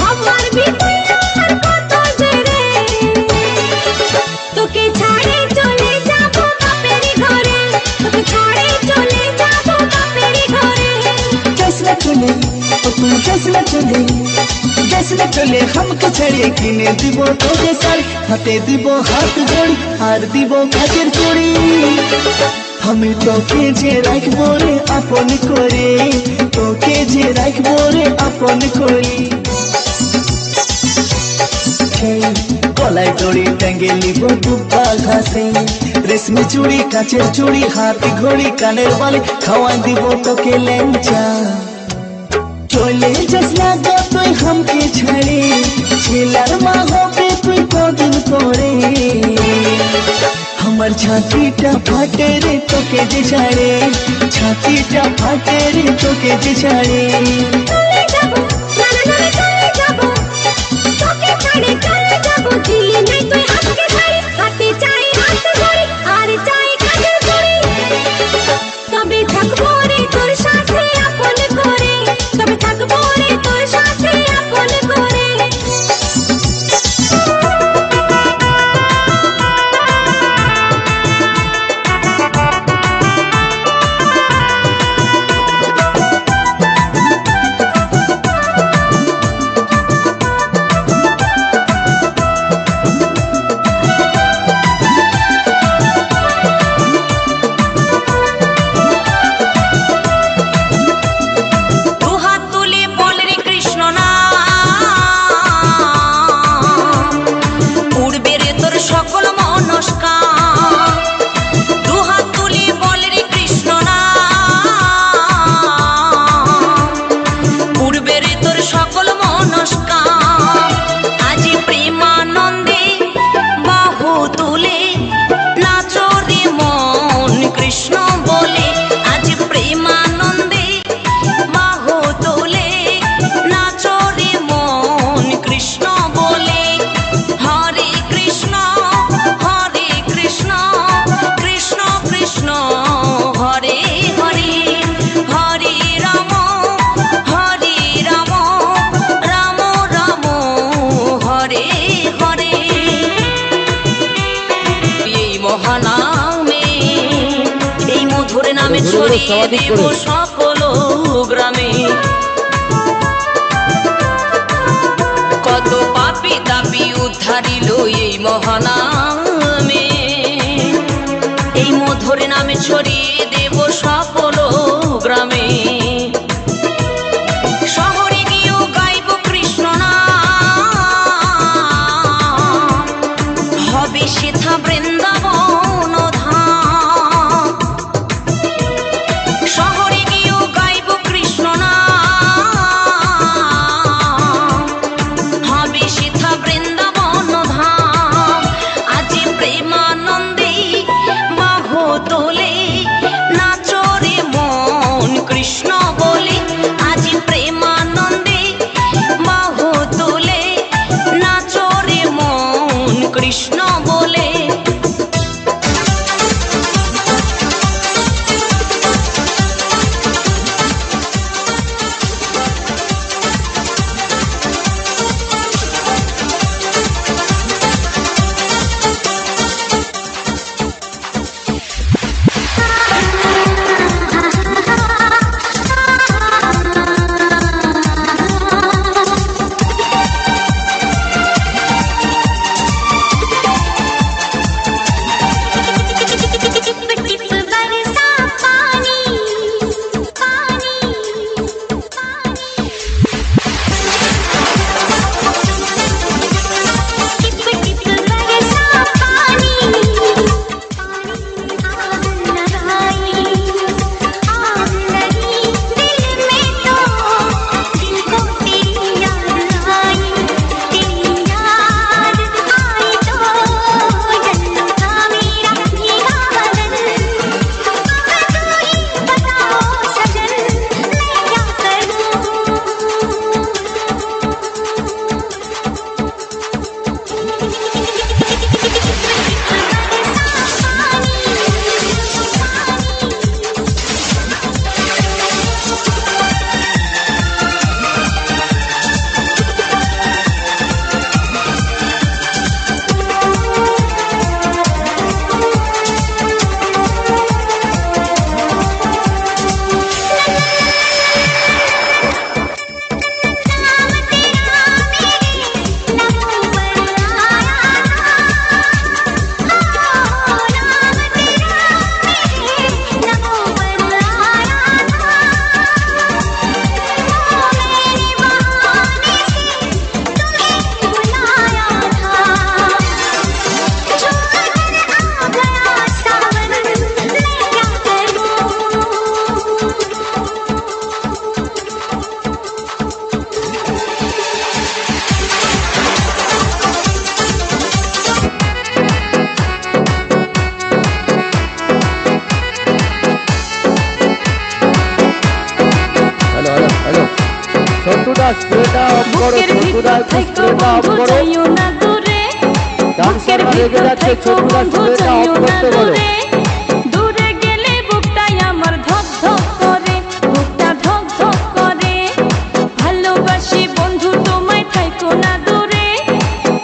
আমার ভিতরে আর কত জেরে তোকে ছাড়ে চলে যাব বাপের ঘরে তোকে ছাড়ে চলে যাব বাপের ঘরে
जैसे चले ओ तू जैसे चले जैसे चले हमके छड़े किने दिबो तोरे साड़ी हाथे दिबो हाथ जोड़ी हार दिबो काचेर चूड़ी আমি তোকে যে রাখবো রে আপন করে তোকে যে রাখবো রে আপন করে গলায় দড়ি টাঙ্গে নিব দুব্বা ঘাসে রেশমি চুড়ি কাচের চুড়ি হাতে ঘড়ি কানের বালি খাওয়া দিব তোকে লেঞ্চা চলে যাস না গো তুই হামকে ছাড়ে ছেলার মা হবে তুই কদিন করে আমার ছাতিটা ফাটে রে তোকে যে ছাড়ে ছাতিটা ফাটে রে তোকে যে ছাড়ে
চলে যাব চলে যাব তোকে ছাড়ে চলে যাব দিলে নাই তুই হাতকে ছাড়ি হাতে চাই হাত ধরি আর চাই কাছে ধরি তবে থাকবো রে তোর সাথে আপন করে তবে থাকবো রে তোর সাথে আপন করে
দুহাত তুলে বল রে কৃষ্ণ নাম উড়বে রে তোর সকল মনস্কাম দুহাত তুলে বল রে কৃষ্ণ নাম উড়বে রে তোর সকল মনস্কাম আজি প্রেমানন্দে বাহু তুলে নাচো রে মন কৃষ্ণ বলে আজ প্রেমানন্দে বাহু তোলে নাচো রে মন কৃষ্ণ বলে হরে কৃষ্ণ কৃষ্ণ কৃষ্ণ হরে হরে হরে রাম রাম রাম হরে হরে এই মহানামে এই মধুর নামে ছড়িয়ে দেব সকল গ্রামে কত পাপী তাপী উদ্ধারিল এই মহানামে এই মধুর নামে ছড়িয়ে দেব সকল গ্রামে শহরে গিয়েও গাইব কৃষ্ণ নাম হবে সেথা বৃন্দাবন ধাম শহরে গিয়েও গাইব কৃষ্ণ নাম হবে সেথা বৃন্দাবন ধাম আজি প্রেমানন্দে বাহু তোলে নাচো রে মন কৃষ্ণ বলে আজি প্রেমানন্দে বাহু তোলে নাচো রে মন কৃষ্ণ বলে
বন্ধুরা স্প্রেটা অফ করো, ছোটুরা স্প্রেটা অফ করো। ডান্সার রেগে যাচ্ছে, ছোটুরা স্প্রেটা অফ করতে বলো।
দূরে গেলে বুকটাই আমার ধক ধক করে, বুকটা ধক ধক করে। ভালোবাসি বন্ধু তোমায় থাইকো না দূরে,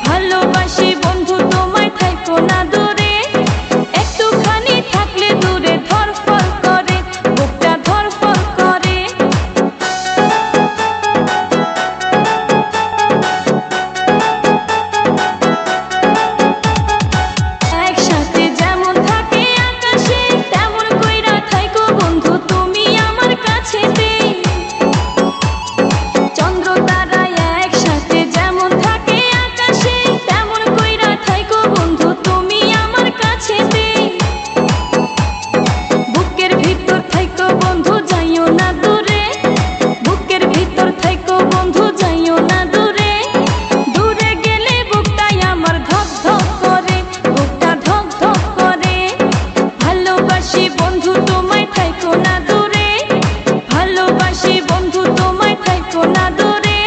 ভালোবাসি বন্ধু তোমায় থাইকো না দূরে। একটুখানি থাকলে দূরে ধরফর করে, বুকটা ধরফর করে। একসাথে যেমন থাকে আকাশে, তেমন কইরা থাইকো বন্ধু তুমি আমার কাছেতে। চন্দ্র তারা একসাথে যেমন থাকে আকাশে, তেমন কইরা থাইকো বন্ধু তুমি আমার কাছেতে। বুকের ভিতর থাইকো বন্ধু যাইও না দূরে, বুকের ভিতর থাইকো বন্ধু যাইও না দূরে। দূরে গেলে বুকটাই আমার ধক ধক করে, বুকটা ধক ধক করে। ভালোবাসি বন্ধু তোমায় থাইকো না দূরে, ভালোবাসি বন্ধু তোমায় থাইকো না দূরে।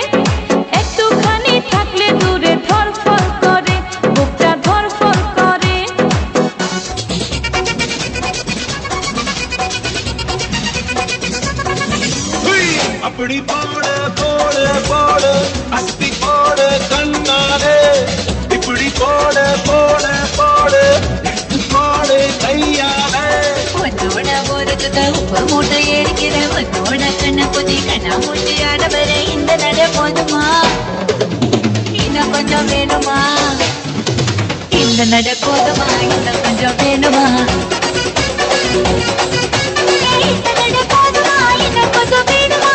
একটুখানি থাকলে দূরে ধরফর করে, বুকটা ধরফর করে।
அப்படி போட போட போட அஸ்தி போட கண்ணாலே இப்படி போட போட போட போட கையாலே
உன்னோட ஒரு துத உப்பு மூட்டை எரிக்கிற உன்னோட கண்ண புதி கண்ணா மூட்டி ஆடவர இந்த நட போதுமா, இன்னும் கொஞ்சம் வேணுமா? இந்த நட போதுமா, இன்னும் கொஞ்சம் வேணுமா? இந்த நட போதுமா, இன்னும் கொஞ்சம் வேணுமா?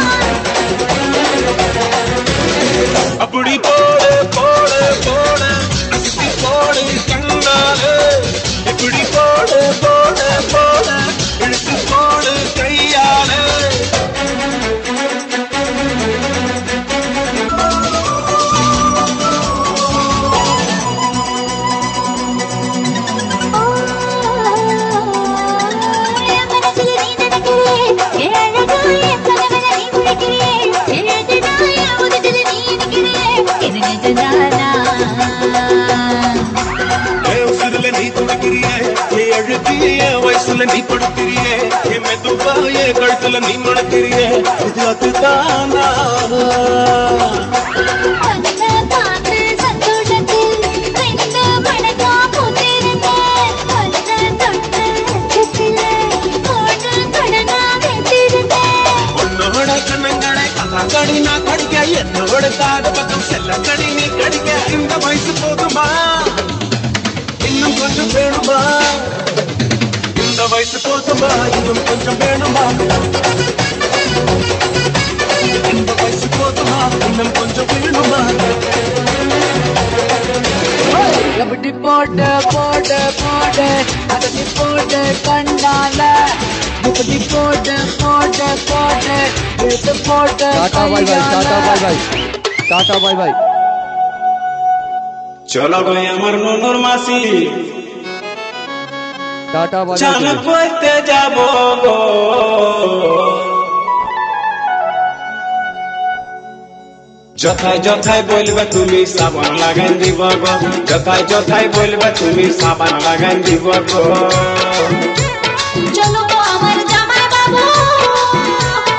அப்படி போட போட போட அஸ்தி போட கண்ணாலே இப்படி போட போட போட இழுத்து போட கையாலே உசுருல நீ துடிக்கிறியே, எழுப்பிய வயசுல நீ படுக்கிறியே, மெதுவாய கழுத்துல நீ மணக்கிறியே, இது அதுதானா? உன்னோட கண்ணங்களை கலாக்கடி நான் கடிக்க, என்னோட காது பக்கம் செல்ல கடி நீ கடிக்க. இந்த வயசு போதுமா, இன்னும் கொஞ்சம் வேணுமா? இந்த வயசு போதுமா, இன்னும் கொஞ்சம் வேணுமா? இந்த வயசு போதுமா, இன்னும் கொஞ்சம் வேணுமா?
எப்படி போட்டு போட்டு போட்டு அதனை போட்டு கண்ணால இப்படி போட்டு போட்டு போட்டு இழுத்து போட்டு
tata bye bye, tata bye bye, tata bye bye.
চলো ভাই আমার ননুর মাসি,
টাটা বাই
চান
বাই।
করতে যাব গো। যথায় যথায় বলবে তুমি সাবান লাগাই দিব গো, যথায় যথায় বলবে তুমি সাবান লাগাই দিব গো।
চলো গো আমার জামাই বাবু,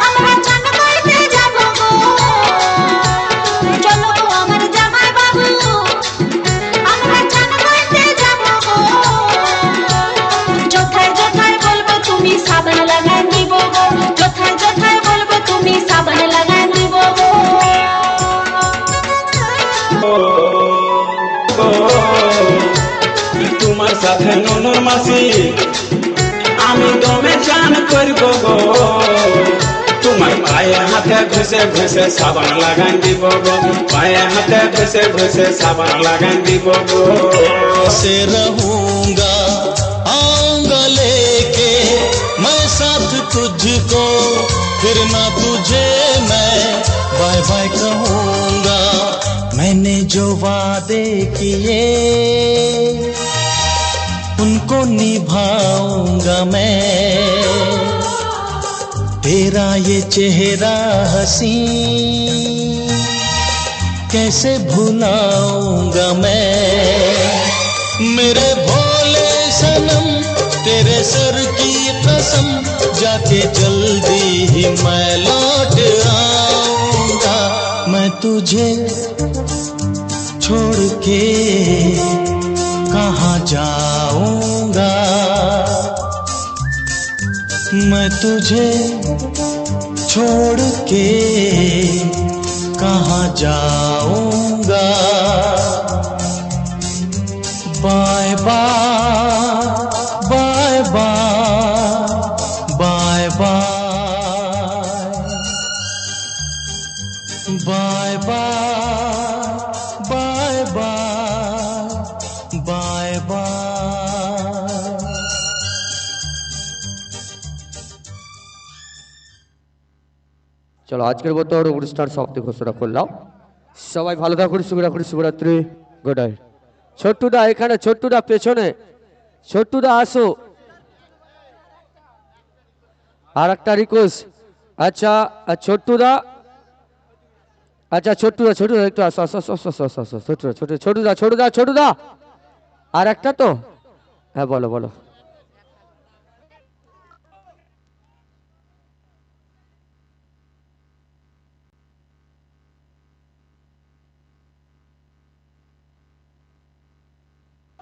আমরা চান করতে যাব গো। চলো গো আমার জামাই বাবু, আমরা চান করতে যাব গো। যথায় যথায় বলবো তুমি সাবান লাগাই দিব গো, যথায় যথায় বলবো তুমি সাবান লাগাই দিব গো।
তোমার সাথে ননুর মাসি আমি দমে চান করব গো। তোমার পায়ে হাতে ঘষে ঘষে সাবান লাগাই দিব গো, পায়ে হাতে ঘষে ঘষে সাবান লাগাই দিব গো।
से रहूंगा आऊंगा लेके मैं साथ तुझको, फिर ना तुझे मैं बाय बाय कहूंगा। मैंने जो वादे किए उनको निभाऊंगा मैं, तेरा ये चेहरा हसीन कैसे भुलाऊंगा मैं मेरे भोले सनम तेरे सर की कसम जाके जल्दी ही मैं लौट आऊंगा मैं तुझे छोड़ के कहाँ जाऊंगा मैं तुझे छोड़ के कहाँ जाऊंगा bye bye bye bye bye bye bye bye bye bye bye
চলো আজকের মতো অনুষ্ঠান সমাপ্তি ঘোষণা করলাম সবাই ভালো থাকুন শুভরাত্রি গুড নাইট ছোট্টুদা এখানে ছোট্টুদা পেছনে ছোট্টুদা আসো আর একটা রিকোয়েস্ট আচ্ছা ছোট্টুদা আচ্ছা ছোট্টুদা একটু আসো আসো আসো আসো আসো ছোটুদা আর একটা তো হ্যাঁ বলো বলো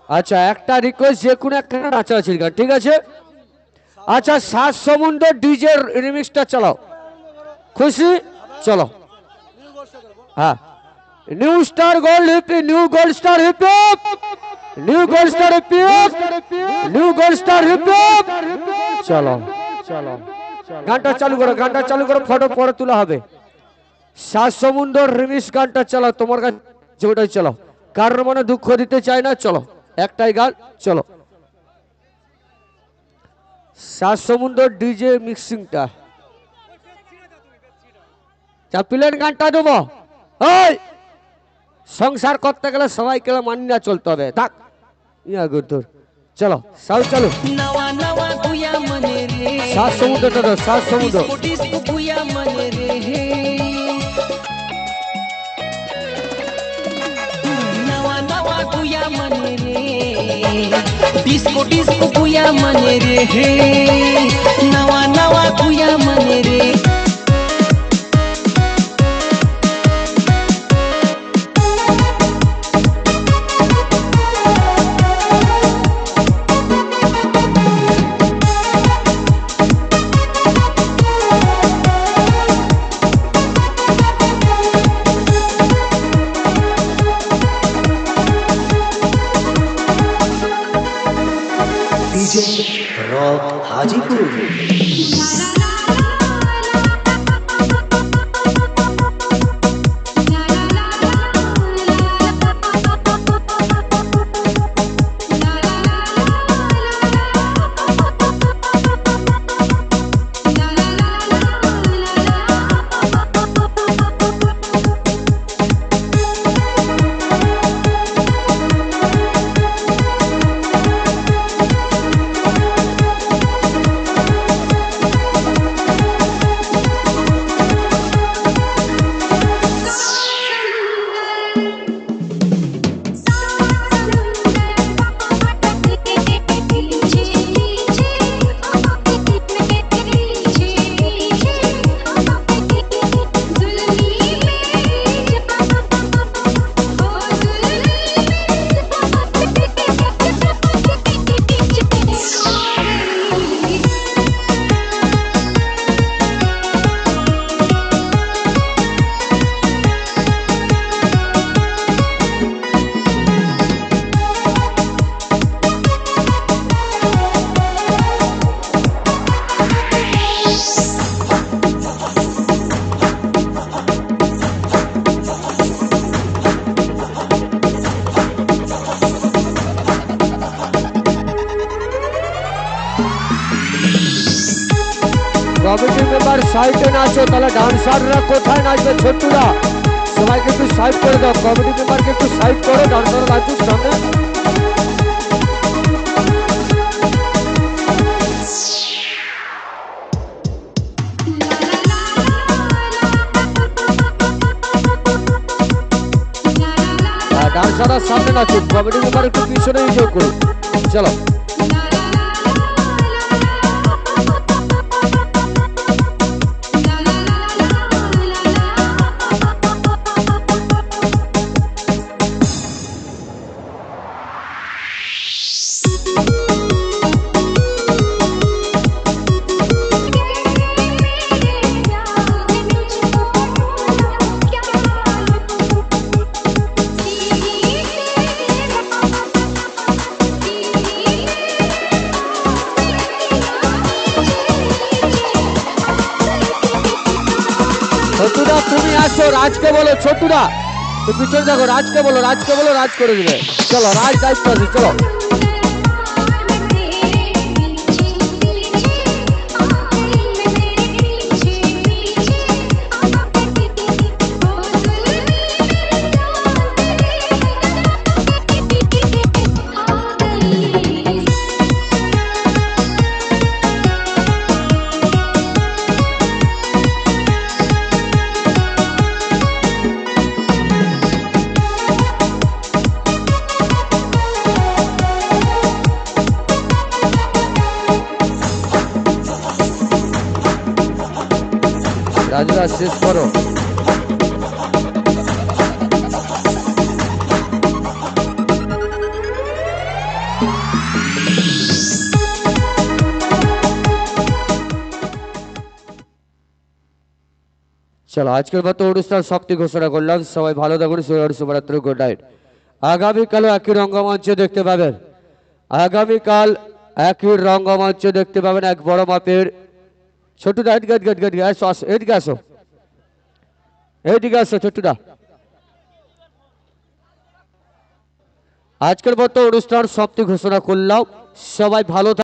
আচ্ছা একটা রিকোয়েস্ট যে কোনো একটা নাচানাচির গান ঠিক আছে আচ্ছা সাত সমুদ্র ডিজে রিমিক্সটা চালাও খুশি চলো হ্যাঁ new star gold hippie new gold star hippie new gold star hippie new gold star hippie চলো চলো গানটা চালু করো ফটো পরে তোলা হবে সাত সমুদ্র রিমিক্স গানটা চালাও তোমার কাছে যেটাই চালাও কারোর মনে দুঃখ দিতে চাই না চলো একটাই গান চলো সাত সমুদ্র ডিজে মিক্সিংটা প্লেন গানটা দেবো ওই সংসার করতে গেলে সবাইকে মানি না চলতে হবে থাক ইয়া গুদুর চলো সাউ চলো
नवा नवा गुया मने रे
सात समुद्र तो सात समुद्र
डिस्को गुया मने रे नवा नवा गुया मने रे डिस्को गुया मने रे नवा नवा गुया मने रे
रॉक हाजीपुर
কমিটি মেম্বার সাইডে নাচো তাহলে ডান্সাররা কোথায় নাচবে ছোট্টুরা সবাইকে একটু সাইড করে দাও কমিটি মেম্বারকে একটু সাইড করো ডান্সাররা নাচুক সামনে আপনারা সামনে নাচুন, কমেডি মেম্বার একটু পিছনে এনজয় করুন। চলো ছোটুদা তুমি আসো, রাজকে বলো। ছোটুদা তুমি পিছনে দেখো, রাজকে বলো, রাজকে বলো, রাজ করে দিবে। চলো রাজ দায়িত্ব আছে, চলো। রাজুদা শেষ করো। চলো আজকের মতো অনুষ্ঠান সমাপ্তি ঘোষণা করলাম। সবাই ভালো থাকুন, শুভরাত্রি, গুড নাইট। আগামীকালও একই রঙ্গমঞ্চে দেখতে পাবেন, আগামীকাল একই রঙ্গমঞ্চে দেখতে পাবেন এক বড় মাপের। ছোটুদা এদিকে আসো, এইদিকে আসো ছোটুদা। আজকের মতো অনুষ্ঠান সমাপ্তি ঘোষণা করলাম। সবাই ভালো